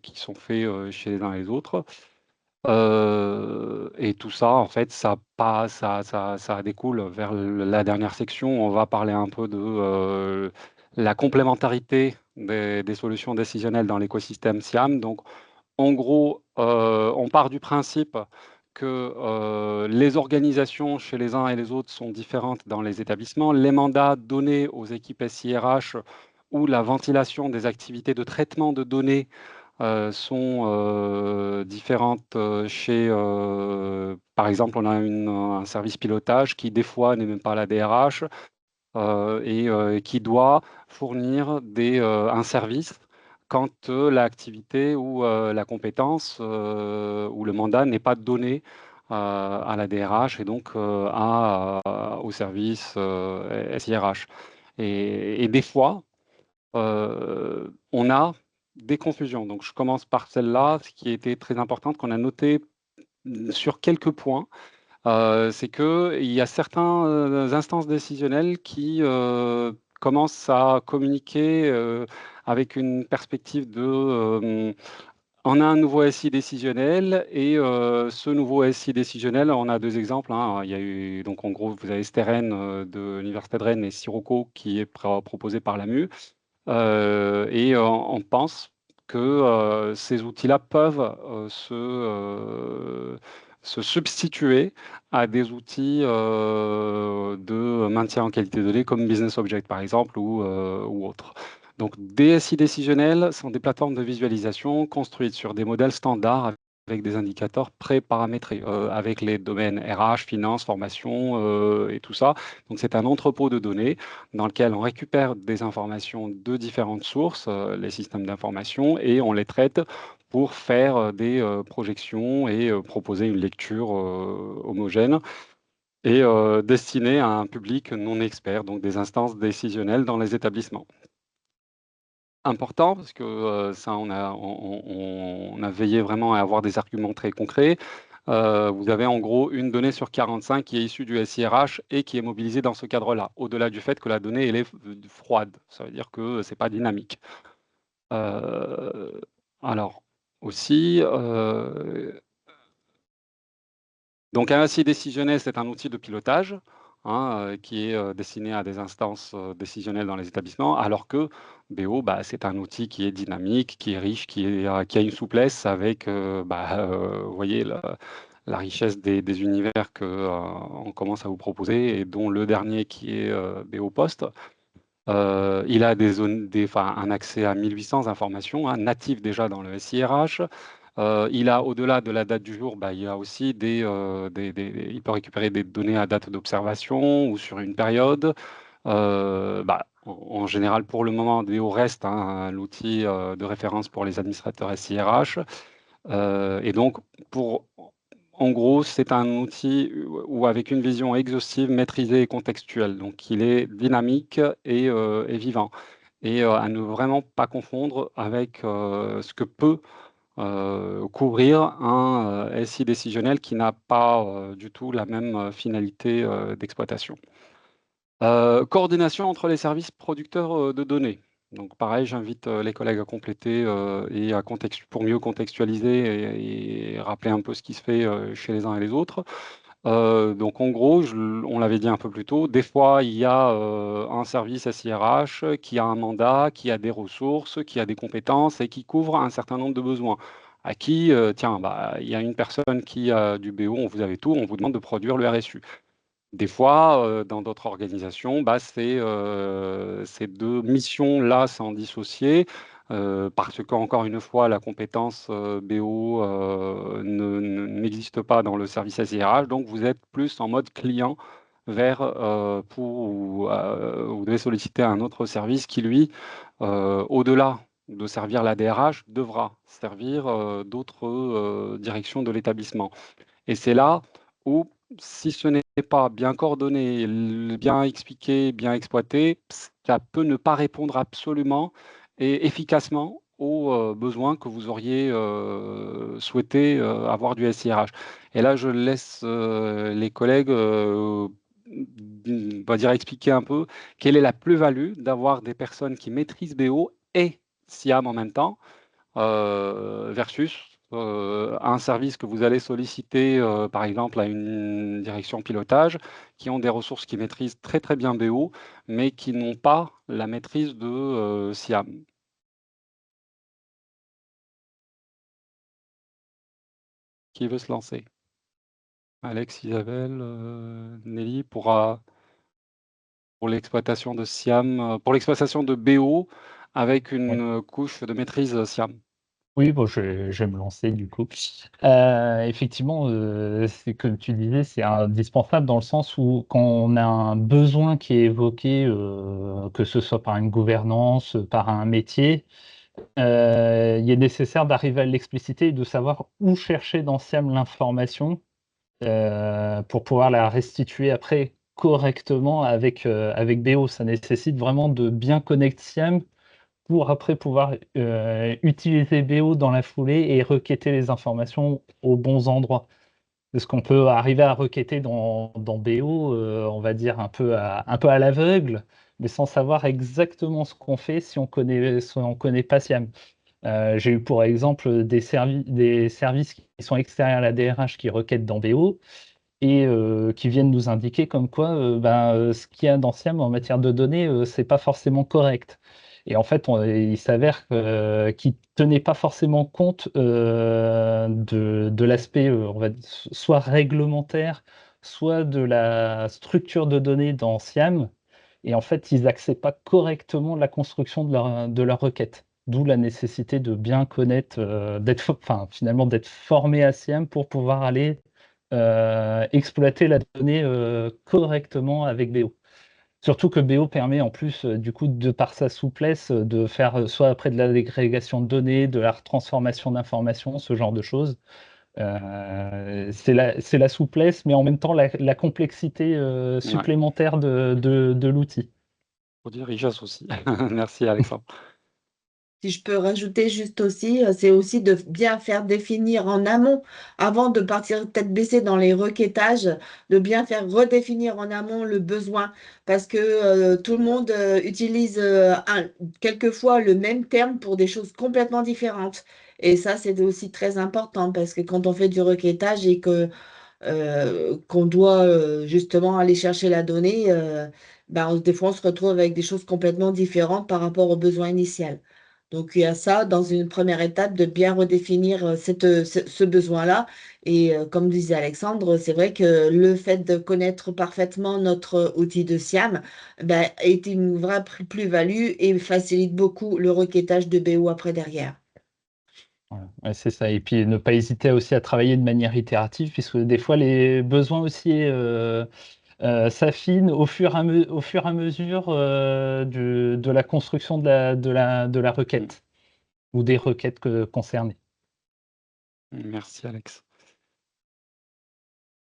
qui sont faits chez les uns et les autres. Et tout ça, en fait, ça découle vers la dernière section. On va parler un peu de la complémentarité des solutions décisionnelles dans l'écosystème SIAM. Donc, en gros, on part du principe que les organisations chez les uns et les autres sont différentes dans les établissements. Les mandats donnés aux équipes SIRH ou la ventilation des activités de traitement de données sont différentes chez, par exemple, on a un service pilotage qui, des fois, n'est même pas la DRH et qui doit fournir un service quand l'activité ou la compétence ou le mandat n'est pas donné à la DRH et donc au service SIRH. Et des fois, on a des confusions. Donc, je commence par celle-là, ce qui était très importante, qu'on a noté sur quelques points. C'est qu'il y a certaines instances décisionnelles qui commencent à communiquer avec une perspective de on a un nouveau SI décisionnel et ce nouveau SI décisionnel, on a deux exemples. Hein. Il y a eu, donc en gros, vous avez Steren de l'Université de Rennes et Sirocco qui est proposé par l'AMU. Et on pense que ces outils-là peuvent se substituer à des outils de maintien en qualité de données comme Business Object par exemple ou autres. Donc DSI décisionnels sont des plateformes de visualisation construites sur des modèles standards avec des indicateurs pré-paramétrés, avec les domaines RH, finance, formation et tout ça. Donc c'est un entrepôt de données dans lequel on récupère des informations de différentes sources, les systèmes d'information, et on les traite pour faire des projections et proposer une lecture homogène et destinée à un public non expert, donc des instances décisionnelles dans les établissements. Important, parce que ça, on a veillé vraiment à avoir des arguments très concrets. Vous avez en gros une donnée sur 45 qui est issue du SIRH et qui est mobilisée dans ce cadre-là, au-delà du fait que la donnée elle est froide. Ça veut dire que ce n'est pas dynamique. Alors, aussi, donc un SI décisionnel, c'est un outil de pilotage qui est destiné à des instances décisionnelles dans les établissements, alors que BO, c'est un outil qui est dynamique, qui est riche, qui a une souplesse avec, vous voyez, la richesse des univers qu'on commence à vous proposer et dont le dernier qui est BO Post. Il a un accès à 1800 informations natives déjà dans le SIRH. Il a, au-delà de la date du jour, il y a aussi il peut récupérer des données à date d'observation ou sur une période. En général, pour le moment, BO reste l'outil de référence pour les administrateurs SIRH. Et donc, en gros, c'est un outil où, avec une vision exhaustive, maîtrisée et contextuelle. Donc, il est dynamique et vivant. Et à ne vraiment pas confondre avec ce que peut couvrir un SI décisionnel qui n'a pas du tout la même finalité d'exploitation. Coordination entre les services producteurs de données. Donc pareil, j'invite les collègues à compléter et pour mieux contextualiser et rappeler un peu ce qui se fait chez les uns et les autres. Donc en gros, on l'avait dit un peu plus tôt, des fois il y a un service SIRH qui a un mandat, qui a des ressources, qui a des compétences et qui couvre un certain nombre de besoins. À qui, il y a une personne qui a du BO, vous avez tout, on vous demande de produire le RSU. Des fois, dans d'autres organisations, ces deux missions-là s'en dissocier parce qu'encore une fois, la compétence BO n'existe pas dans le service SIRH, donc vous êtes plus en mode client vous devez solliciter un autre service qui, lui, au-delà de servir la DRH, devra servir d'autres directions de l'établissement. Et c'est là où, si ce n'est pas bien coordonné, bien expliqué, bien exploité, ça peut ne pas répondre absolument et efficacement aux besoins que vous auriez souhaité avoir du SIRH. Et là, je laisse les collègues, on va dire, expliquer un peu quelle est la plus-value d'avoir des personnes qui maîtrisent BO et SIAM en même temps, versus un service que vous allez solliciter, par exemple, à une direction pilotage, qui ont des ressources qui maîtrisent très très bien BO, mais qui n'ont pas la maîtrise de SIAM. Qui veut se lancer? Alex, Isabelle, Nelly, pour l'exploitation de SIAM, pour l'exploitation de BO avec une couche de maîtrise SIAM. Oui, bon, je vais me lancer du coup. Effectivement, c'est comme tu disais, c'est indispensable dans le sens où quand on a un besoin qui est évoqué, que ce soit par une gouvernance, par un métier, il est nécessaire d'arriver à l'expliciter et de savoir où chercher dans SIAM l'information, pour pouvoir la restituer après correctement avec BO. Ça nécessite vraiment de bien connaître SIAM pour après pouvoir utiliser BO dans la foulée et requêter les informations aux bons endroits. Parce qu'on peut arriver à requêter dans BO, on va dire un peu à l'aveugle, mais sans savoir exactement ce qu'on fait si on connaît pas SIAM. J'ai eu pour exemple des services qui sont extérieurs à la DRH qui requêtent dans BO et qui viennent nous indiquer comme quoi ce qu'il y a dans SIAM en matière de données, c'est pas forcément correct. Et en fait, il s'avère qu'ils ne tenaient pas forcément compte de l'aspect on va dire, soit réglementaire, soit de la structure de données dans SIAM. Et en fait, ils n'axaient pas correctement la construction de leur requête. D'où la nécessité de bien connaître, finalement d'être formé à SIAM pour pouvoir aller exploiter la donnée correctement avec BO. Surtout que BO permet en plus, du coup, de par sa souplesse, de faire soit après de l'agrégation de données, de la transformation d'informations, ce genre de choses. C'est la souplesse, mais en même temps la complexité supplémentaire de l'outil. Faut dire IJAS aussi. Merci Alexandre. Si je peux rajouter juste aussi, c'est aussi de bien faire définir en amont, avant de partir tête baissée dans les requêtages, de bien faire redéfinir en amont le besoin, parce que tout le monde utilise quelquefois le même terme pour des choses complètement différentes. Et ça, c'est aussi très important, parce que quand on fait du requêtage et qu'on doit justement aller chercher la donnée, des fois on se retrouve avec des choses complètement différentes par rapport au besoin initial. Donc il y a ça dans une première étape de bien redéfinir ce besoin-là. Et comme disait Alexandre, c'est vrai que le fait de connaître parfaitement notre outil de SIAM est une vraie plus-value et facilite beaucoup le requêtage de BO après derrière. Voilà. Ouais, c'est ça. Et puis ne pas hésiter aussi à travailler de manière itérative, puisque des fois les besoins aussi s'affinent au fur et à mesure de la construction de la requête ou des requêtes concernées. Merci Alex.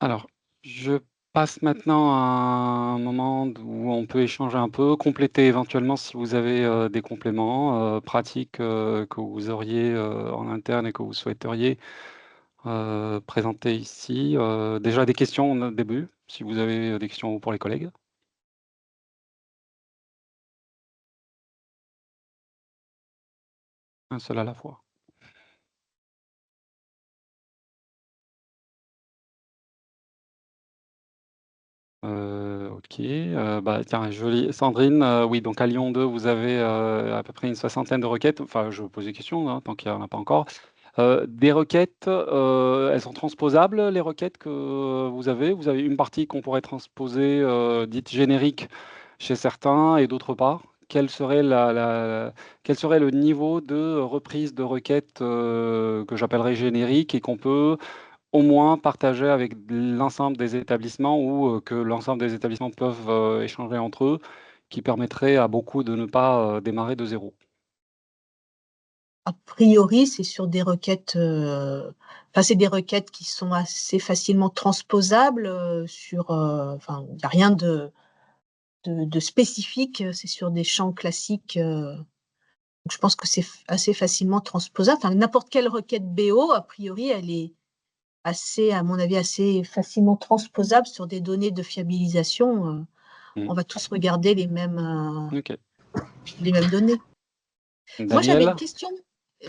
Alors, je passe maintenant à un moment où on peut échanger un peu, compléter éventuellement si vous avez des compléments pratiques que vous auriez en interne et que vous souhaiteriez présenter ici. Déjà des questions au début, si vous avez des questions pour les collègues. Un seul à la fois. OK, tiens, joli. Sandrine, oui, donc à Lyon 2, vous avez à peu près une soixantaine de requêtes. Enfin, je pose des questions, hein, tant qu'il n'y en a pas encore. Des requêtes, elles sont transposables, les requêtes que vous avez? Vous avez une partie qu'on pourrait transposer, dite générique chez certains et d'autres pas? Quel serait quel serait le niveau de reprise de requêtes, que j'appellerais générique et qu'on peut au moins partager avec l'ensemble des établissements ou que l'ensemble des établissements peuvent échanger entre eux, qui permettrait à beaucoup de ne pas démarrer de zéro? A priori, c'est sur des requêtes, c'est des requêtes qui sont assez facilement transposables, il y a rien de de spécifique, c'est sur des champs classiques. Donc je pense que c'est assez facilement transposable. Enfin, n'importe quelle requête BO, a priori, elle est assez, à mon avis, assez facilement transposable sur des données de fiabilisation. On va tous regarder les mêmes données. Daniel. Moi, j'avais une question.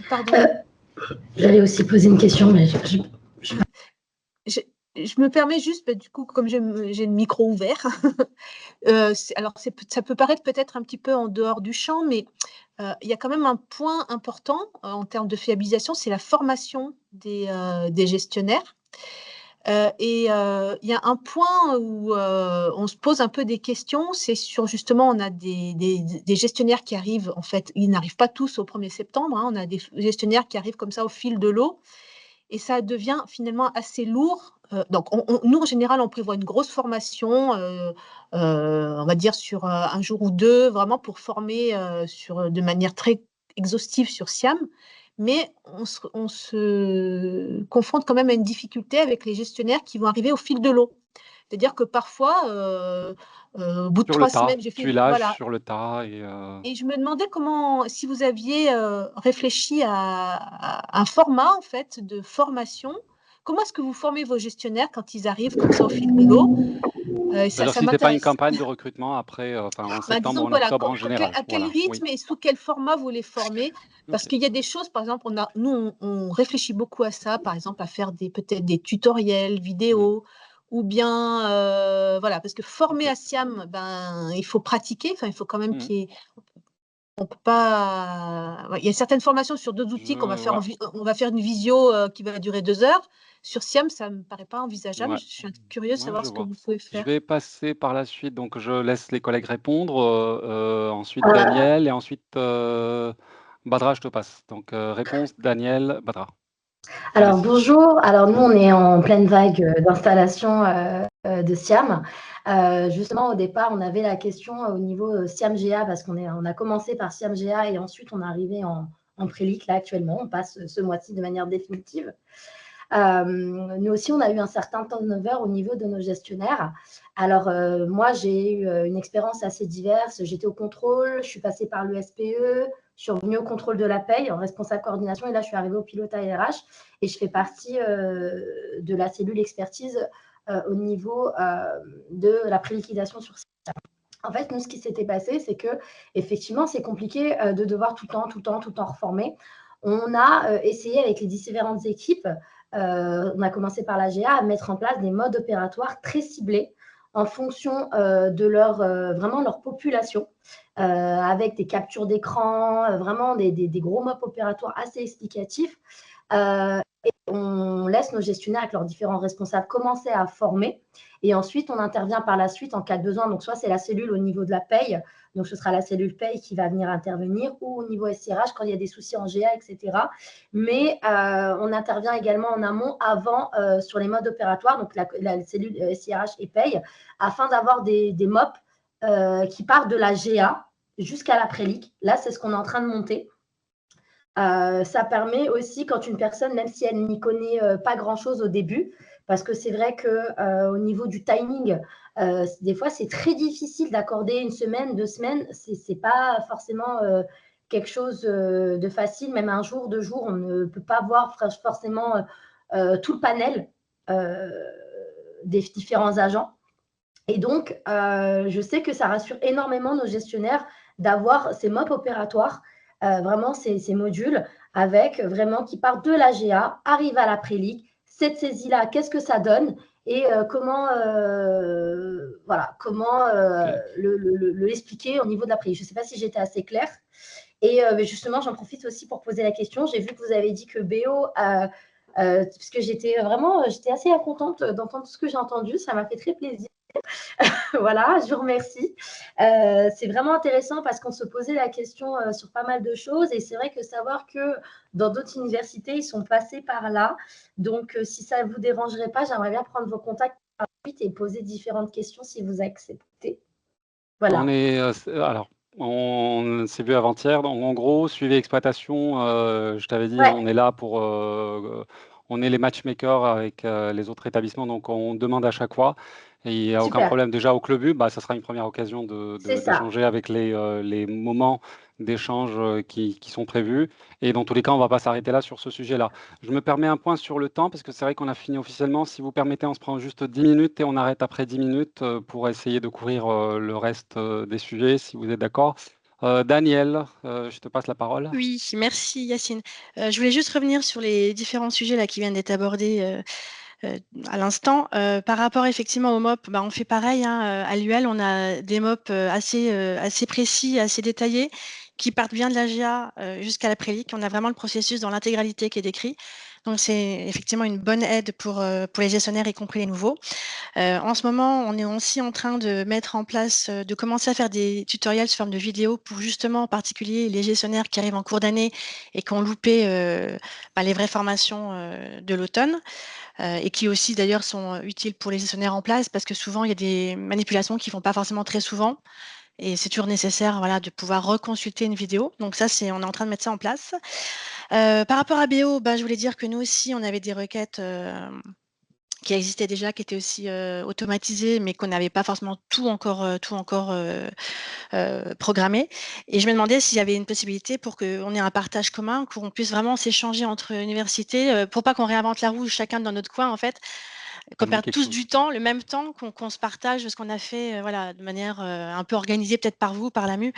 Pardon. J'allais aussi poser une question, mais je me permets juste, du coup, comme j'ai le micro ouvert, alors ça peut paraître peut-être un petit peu en dehors du champ, mais il y a quand même un point important en termes de fiabilisation, c'est la formation des gestionnaires. Et il y a un point où on se pose un peu des questions, c'est sur justement, on a des gestionnaires qui arrivent, en fait, ils n'arrivent pas tous au 1er septembre, hein, on a des gestionnaires qui arrivent comme ça au fil de l'eau, et ça devient finalement assez lourd. Donc, nous, en général, on prévoit une grosse formation, on va dire sur un jour ou deux, vraiment pour former de manière très exhaustive sur SIAM. Mais on se confronte quand même à une difficulté avec les gestionnaires qui vont arriver au fil de l'eau. C'est-à-dire que parfois, au bout de 3 semaines, j'ai fait... Tu lâches sur le tas. Et je me demandais si vous aviez réfléchi à un format, en fait, de formation. Comment est-ce que vous formez vos gestionnaires quand ils arrivent comme ça au fil de l'eau? Ça si ce pas une campagne de recrutement après, en septembre ou en octobre en général. À quel rythme et sous quel format vous les formez? Parce qu'il y a des choses, par exemple, nous, on réfléchit beaucoup à ça, par exemple, à faire peut-être des tutoriels vidéo, ou bien, voilà, parce que former à SIAM, il faut pratiquer, enfin, il faut quand même qu'il y ait... On peut pas... Il y a certaines formations sur d'autres outils qu'on va faire, on va faire une visio qui va durer 2 heures. Sur SIAM, ça ne me paraît pas envisageable. Je suis curieuse de savoir ce que vous pouvez faire. Je vais passer par la suite, donc je laisse les collègues répondre, ensuite Daniel et ensuite Badra, je te passe. Donc réponse Daniel, Badra. Alors bonjour, alors nous on est en pleine vague d'installation de SIAM. Justement au départ on avait la question au niveau SIAM GA parce on a commencé par SIAM GA et ensuite on est arrivé en prélic là actuellement, on passe ce mois-ci de manière définitive. Nous aussi on a eu un certain turnover au niveau de nos gestionnaires. Alors moi j'ai eu une expérience assez diverse, j'étais au contrôle, je suis passée par le SPE, je suis revenue au contrôle de la paye en responsable coordination et là je suis arrivée au pilotage RH et je fais partie de la cellule expertise au niveau de la préliquidation sur SIAM. En fait, nous, ce qui s'était passé, c'est que effectivement, c'est compliqué de devoir tout le temps reformer. On a essayé avec les différentes équipes, on a commencé par la GA, à mettre en place des modes opératoires très ciblés en fonction de vraiment leur population, avec des captures d'écran, vraiment des gros modes opératoires assez explicatifs. Et on laisse nos gestionnaires avec leurs différents responsables commencer à former. Et ensuite, on intervient par la suite en cas de besoin. Donc, soit c'est la cellule au niveau de la paye, donc ce sera la cellule paye qui va venir intervenir, ou au niveau SIRH quand il y a des soucis en GA, etc. Mais on intervient également en amont, avant, sur les modes opératoires, donc la cellule SIRH et paye, afin d'avoir des MOP qui partent de la GA jusqu'à la prélic. Là, c'est ce qu'on est en train de monter. Ça permet aussi, quand une personne, même si elle n'y connaît pas grand-chose au début, parce que c'est vrai qu'au niveau du timing, des fois, c'est très difficile d'accorder 1 semaine, 2 semaines. Ce n'est pas forcément quelque chose de facile. Même 1 jour, 2 jours, on ne peut pas voir forcément tout le panel des différents agents. Et donc, je sais que ça rassure énormément nos gestionnaires d'avoir ces MOP opératoires, vraiment ces modules avec vraiment qui partent de la GA, arrivent à la prélic. Cette saisie-là, qu'est-ce que ça donne et comment l'expliquer au niveau de la prélic. Je ne sais pas si j'étais assez claire. Et justement, j'en profite aussi pour poser la question. J'ai vu que vous avez dit que BO, parce que j'étais assez contente d'entendre tout ce que j'ai entendu. Ça m'a fait très plaisir. Voilà, je vous remercie. C'est vraiment intéressant parce qu'on se posait la question sur pas mal de choses et c'est vrai que savoir que dans d'autres universités, ils sont passés par là. Donc, si ça ne vous dérangerait pas, j'aimerais bien prendre vos contacts par la suite et poser différentes questions si vous acceptez. Voilà. On s'est vu avant-hier. En gros, suivi exploitation, je t'avais dit, on est là pour on est les matchmakers avec les autres établissements, donc on demande à chaque fois. Et il n'y a aucun Super, problème. Déjà au Club U, ça sera une première occasion c'est ça. d'échanger avec les moments d'échange qui sont prévus. Et dans tous les cas, on ne va pas s'arrêter là sur ce sujet-là. Je me permets un point sur le temps, parce que c'est vrai qu'on a fini officiellement. Si vous permettez, on se prend juste 10 minutes et on arrête après 10 minutes pour essayer de couvrir le reste des sujets, si vous êtes d'accord. Daniel, je te passe la parole. Oui, merci Yacine. Je voulais juste revenir sur les différents sujets là qui viennent d'être abordés à l'instant. Par rapport effectivement aux MOP, on fait pareil, hein, à l'UL, on a des MOP assez précis, assez détaillés, qui partent bien de l'AGA jusqu'à la prélic. On a vraiment le processus dans l'intégralité qui est décrit. Donc c'est effectivement une bonne aide pour les gestionnaires, y compris les nouveaux. En ce moment, on est aussi en train de mettre en place, de commencer à faire des tutoriels sous forme de vidéos pour justement, en particulier, les gestionnaires qui arrivent en cours d'année et qui ont loupé les vraies formations de l'automne et qui aussi d'ailleurs sont utiles pour les gestionnaires en place parce que souvent, il y a des manipulations qu'ils ne font pas forcément très souvent. Et c'est toujours nécessaire de pouvoir reconsulter une vidéo. Donc ça, on est en train de mettre ça en place. Par rapport à BO, je voulais dire que nous aussi, on avait des requêtes qui existaient déjà, qui étaient aussi automatisées, mais qu'on n'avait pas forcément tout encore programmé. Et je me demandais s'il y avait une possibilité pour qu'on ait un partage commun, qu'on puisse vraiment s'échanger entre universités, pour pas qu'on réinvente la roue chacun dans notre coin, en fait, qu'on perde tous du temps, le même temps, qu'on se partage ce qu'on a fait de manière un peu organisée, peut-être par vous, par l'AMU,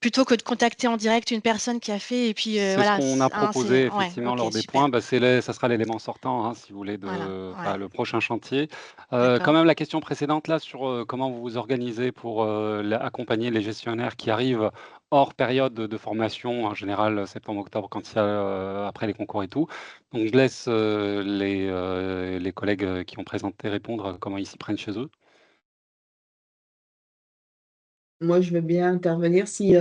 plutôt que de contacter en direct une personne qui a fait et puis C'est ce qu'on a proposé effectivement lors des super. points. Ça sera l'élément sortant, si vous voulez, le prochain chantier. Quand même, la question précédente là sur comment vous vous organisez pour accompagner les gestionnaires qui arrivent hors période de formation, en général septembre-octobre, quand il y a après les concours et tout. Donc je laisse les collègues qui ont présenté répondre comment ils s'y prennent chez eux. Moi, je veux bien intervenir si,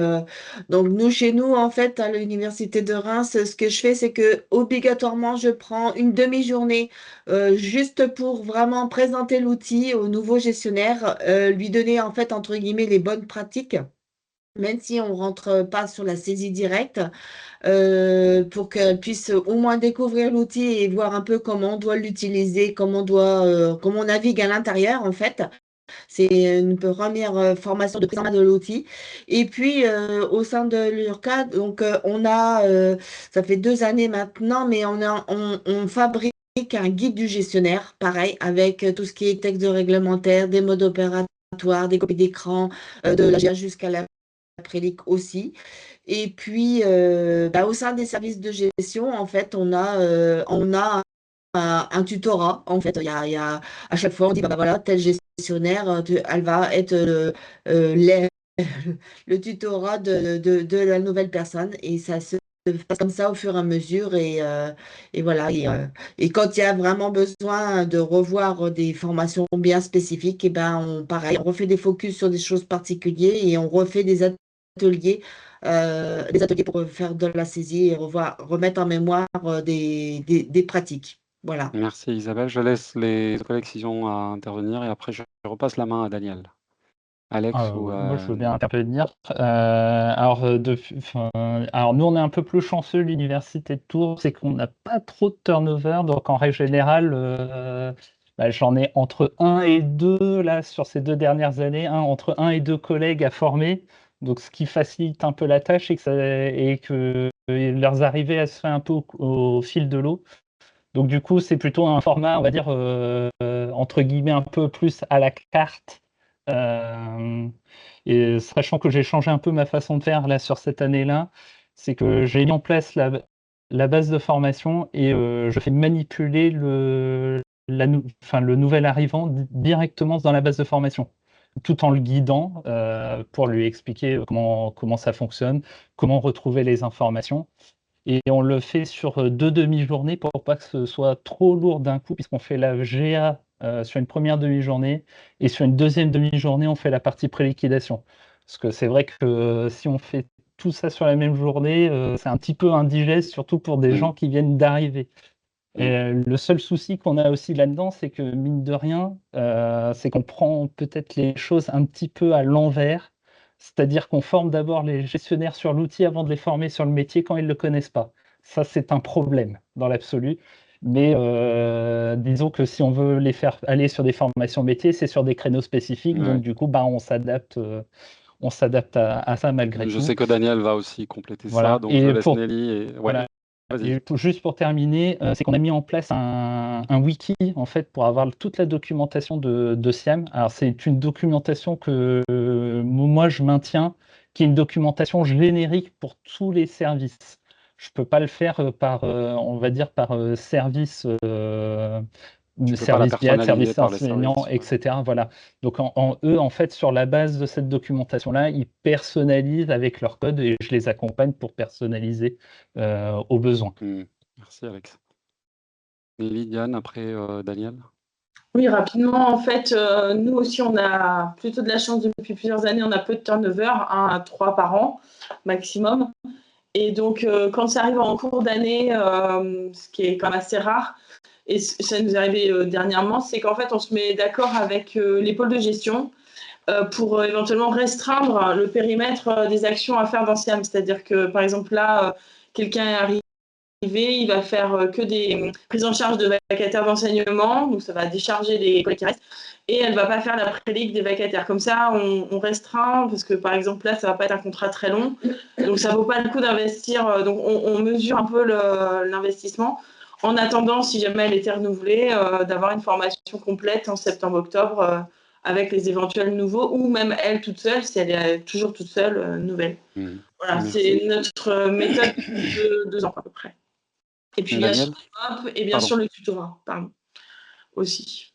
donc nous, chez nous, en fait, à l'université de Reims, ce que je fais, c'est que obligatoirement, je prends une demi-journée juste pour vraiment présenter l'outil au nouveau gestionnaire, lui donner, en fait, entre guillemets, les bonnes pratiques, même si on rentre pas sur la saisie directe, pour qu'elle puisse au moins découvrir l'outil et voir un peu comment on doit l'utiliser, comment on navigue à l'intérieur, en fait. C'est une première formation de prise en main de l'outil. Et puis, au sein de l'URCAD, donc, on a, ça fait 2 années maintenant, mais on fabrique un guide du gestionnaire, pareil, avec tout ce qui est texte de réglementaire, des modes opératoires, des copies d'écran, de l'AGA jusqu'à la prélic aussi. Et puis, au sein des services de gestion, en fait, on a un tutorat. En fait, il y a à chaque fois, on dit, voilà, tel gestionnaire, elle va être le tutorat de la nouvelle personne. Et ça se passe comme ça au fur et à mesure. Et voilà. Et quand il y a vraiment besoin de revoir des formations bien spécifiques, et pareil, on refait des focus sur des choses particulières et on refait des ateliers pour faire de la saisie et remettre en mémoire des pratiques. Voilà. Merci Isabelle. Je laisse les collègues s'ils ont à intervenir et après je repasse la main à Daniel. Alex ou Moi, je veux bien intervenir. Alors nous, on est un peu plus chanceux, l'université de Tours, c'est qu'on n'a pas trop de turnover. Donc, en règle générale, j'en ai entre 1 et 2, là, sur ces 2 dernières années, entre 1 et 2 collègues à former. Donc, ce qui facilite un peu la tâche et que leurs arrivées, elles se font un peu au fil de l'eau. Donc, du coup, c'est plutôt un format, on va dire, entre guillemets, un peu plus à la carte. Et sachant que j'ai changé un peu ma façon de faire là sur cette année-là, c'est que j'ai mis en place la base de formation et je fais manipuler le nouvel arrivant directement dans la base de formation, tout en le guidant pour lui expliquer comment ça fonctionne, comment retrouver les informations. Et on le fait sur 2 demi-journées pour pas que ce soit trop lourd d'un coup, puisqu'on fait la GA sur une première demi-journée et sur une deuxième demi-journée, on fait la partie pré-liquidation. Parce que c'est vrai que si on fait tout ça sur la même journée, c'est un petit peu indigeste, surtout pour des gens qui viennent d'arriver. Et le seul souci qu'on a aussi là-dedans, c'est que mine de rien, c'est qu'on prend peut-être les choses un petit peu à l'envers. C'est-à-dire qu'on forme d'abord les gestionnaires sur l'outil avant de les former sur le métier quand ils ne le connaissent pas. Ça, c'est un problème dans l'absolu. Mais disons que si on veut les faire aller sur des formations métiers, c'est sur des créneaux spécifiques. Ouais. Donc, du coup, on s'adapte à ça malgré Je tout. sais que Daniel va aussi compléter Voilà. ça, donc Et je laisse pour- Nelly. Et... Ouais, Voilà. vas-y. Et juste pour terminer, c'est qu'on a mis en place un wiki en fait pour avoir toute la documentation de SIAM. Alors c'est une documentation que moi je maintiens, qui est une documentation générique pour tous les services. Je peux pas le faire on va dire par service. Tu peux pas la Service BIAT, personnaliser service par les enseignant, services. etc. Voilà. Donc eux, en fait, sur la base de cette documentation-là, ils personnalisent avec leur code et je les accompagne pour personnaliser aux besoins. Merci Alex. Nelly, Diane, après Daniel. Oui, rapidement, en fait, nous aussi, on a plutôt de la chance depuis plusieurs années, on a peu de turnover, 1 à 3 par an maximum. Et donc, quand ça arrive en cours d'année, ce qui est quand même assez rare, et ça nous est arrivé dernièrement, c'est qu'en fait, on se met d'accord avec les pôles de gestion pour éventuellement restreindre le périmètre des actions à faire dans SIAM. C'est-à-dire que, par exemple, là, quelqu'un est arrivé, il va faire que des prises en charge de vacataires d'enseignement, donc ça va décharger les collègues qui restent, et elle ne va pas faire la préligue des vacataires. Comme ça, on restreint, parce que par exemple là, ça ne va pas être un contrat très long, donc ça ne vaut pas le coup d'investir, donc on mesure un peu l'investissement, en attendant, si jamais elle était renouvelée, d'avoir une formation complète en septembre-octobre, avec les éventuels nouveaux, ou même elle toute seule, si elle est toujours toute seule, nouvelle. Voilà, c'est notre méthode de 2 ans à peu près. Et puis il y a sur les MOP et bien sûr le tutorat, aussi.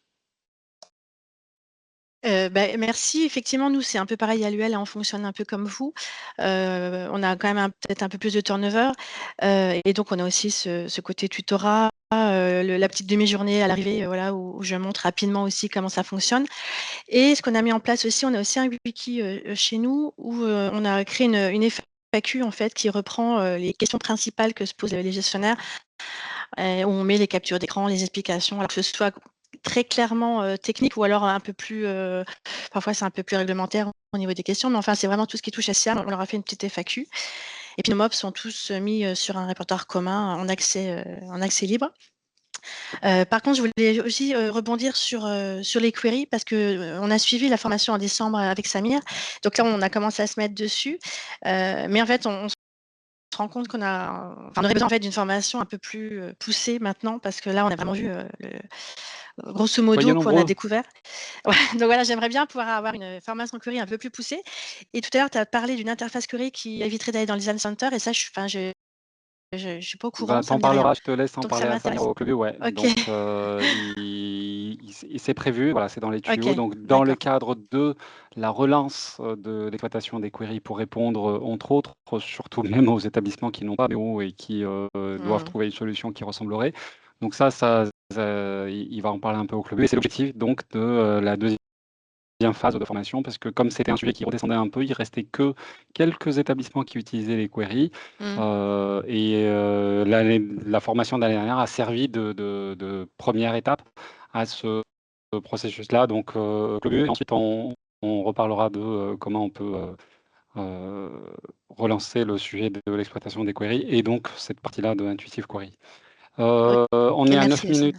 Merci. Effectivement, nous, c'est un peu pareil à l'UL, on fonctionne un peu comme vous. On a quand même peut-être un peu plus de turnover. Et donc, on a aussi ce côté tutorat, la petite demi-journée à l'arrivée, voilà, où je montre rapidement aussi comment ça fonctionne. Et ce qu'on a mis en place aussi, on a aussi un wiki chez nous où on a créé une FAQ en fait qui reprend les questions principales que se posent les gestionnaires. Où on met les captures d'écran, les explications, alors que ce soit très clairement technique ou alors un peu plus, parfois c'est un peu plus réglementaire au niveau des questions, mais enfin c'est vraiment tout ce qui touche à SIAM, on leur a fait une petite FAQ. Et puis nos MOP sont tous mis sur un répertoire commun en accès libre. Par contre, je voulais aussi rebondir sur les queries parce qu'on a suivi la formation en décembre avec Samir. Donc là, on a commencé à se mettre dessus. Mais en fait, on se rend compte qu'on aurait besoin en fait d'une formation un peu plus poussée maintenant parce que là, on a vraiment vu grosso modo qu'on a découvert. Ouais, donc voilà, j'aimerais bien pouvoir avoir une formation query un peu plus poussée. Et tout à l'heure, tu as parlé d'une interface query qui éviterait d'aller dans le design center. Et ça, je suis pas au courant. T'en parleras, je te laisse en Donc, parler à Samir au club. Ouais. Okay. Donc, c'est prévu, voilà, c'est dans les tuyaux. Okay. Donc, dans le cadre de la relance de l'exploitation des queries pour répondre, entre autres, surtout même aux établissements qui n'ont pas BO et qui doivent trouver une solution qui ressemblerait. Donc ça, il va en parler un peu au club. Et c'est l'objectif donc de la deuxième phase de formation, parce que comme c'était un sujet qui redescendait un peu, il restait que quelques établissements qui utilisaient les queries. La formation de l'année dernière a servi de première étape à ce processus-là. Donc, et ensuite, on reparlera de comment on peut relancer le sujet de l'exploitation des queries et donc cette partie-là de Intuitive Query. On est à 9 minutes.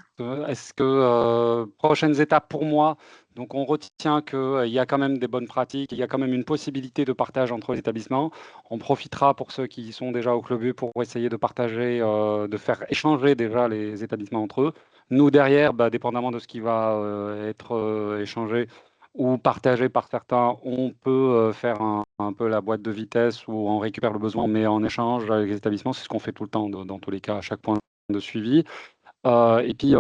Est-ce que prochaines étapes pour moi? Donc, on retient qu'il y a quand même des bonnes pratiques, il y a quand même une possibilité de partage entre les établissements. On profitera pour ceux qui sont déjà au club pour essayer de partager, de faire échanger déjà les établissements entre eux. Nous, derrière, dépendamment de ce qui va être échangé ou partagé par certains, on peut faire un peu la boîte de vitesse où on récupère le besoin, mais en échange avec les établissements. C'est ce qu'on fait tout le temps, dans tous les cas, à chaque point de suivi. Et puis,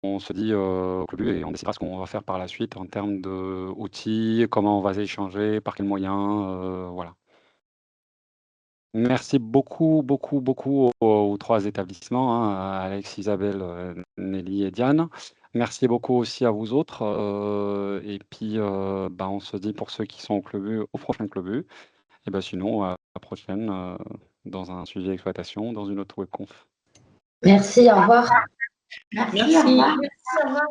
on se dit au club et on décidera ce qu'on va faire par la suite en termes d'outils, comment on va échanger, par quels moyens, voilà. Merci beaucoup, beaucoup, beaucoup aux 3 établissements, hein, Alex, Isabelle, Nelly et Diane. Merci beaucoup aussi à vous autres. Et puis, on se dit pour ceux qui sont au prochain club. Et sinon, à la prochaine, dans un suivi d'exploitation, dans une autre webconf. Merci, au revoir. Merci. Merci, au revoir.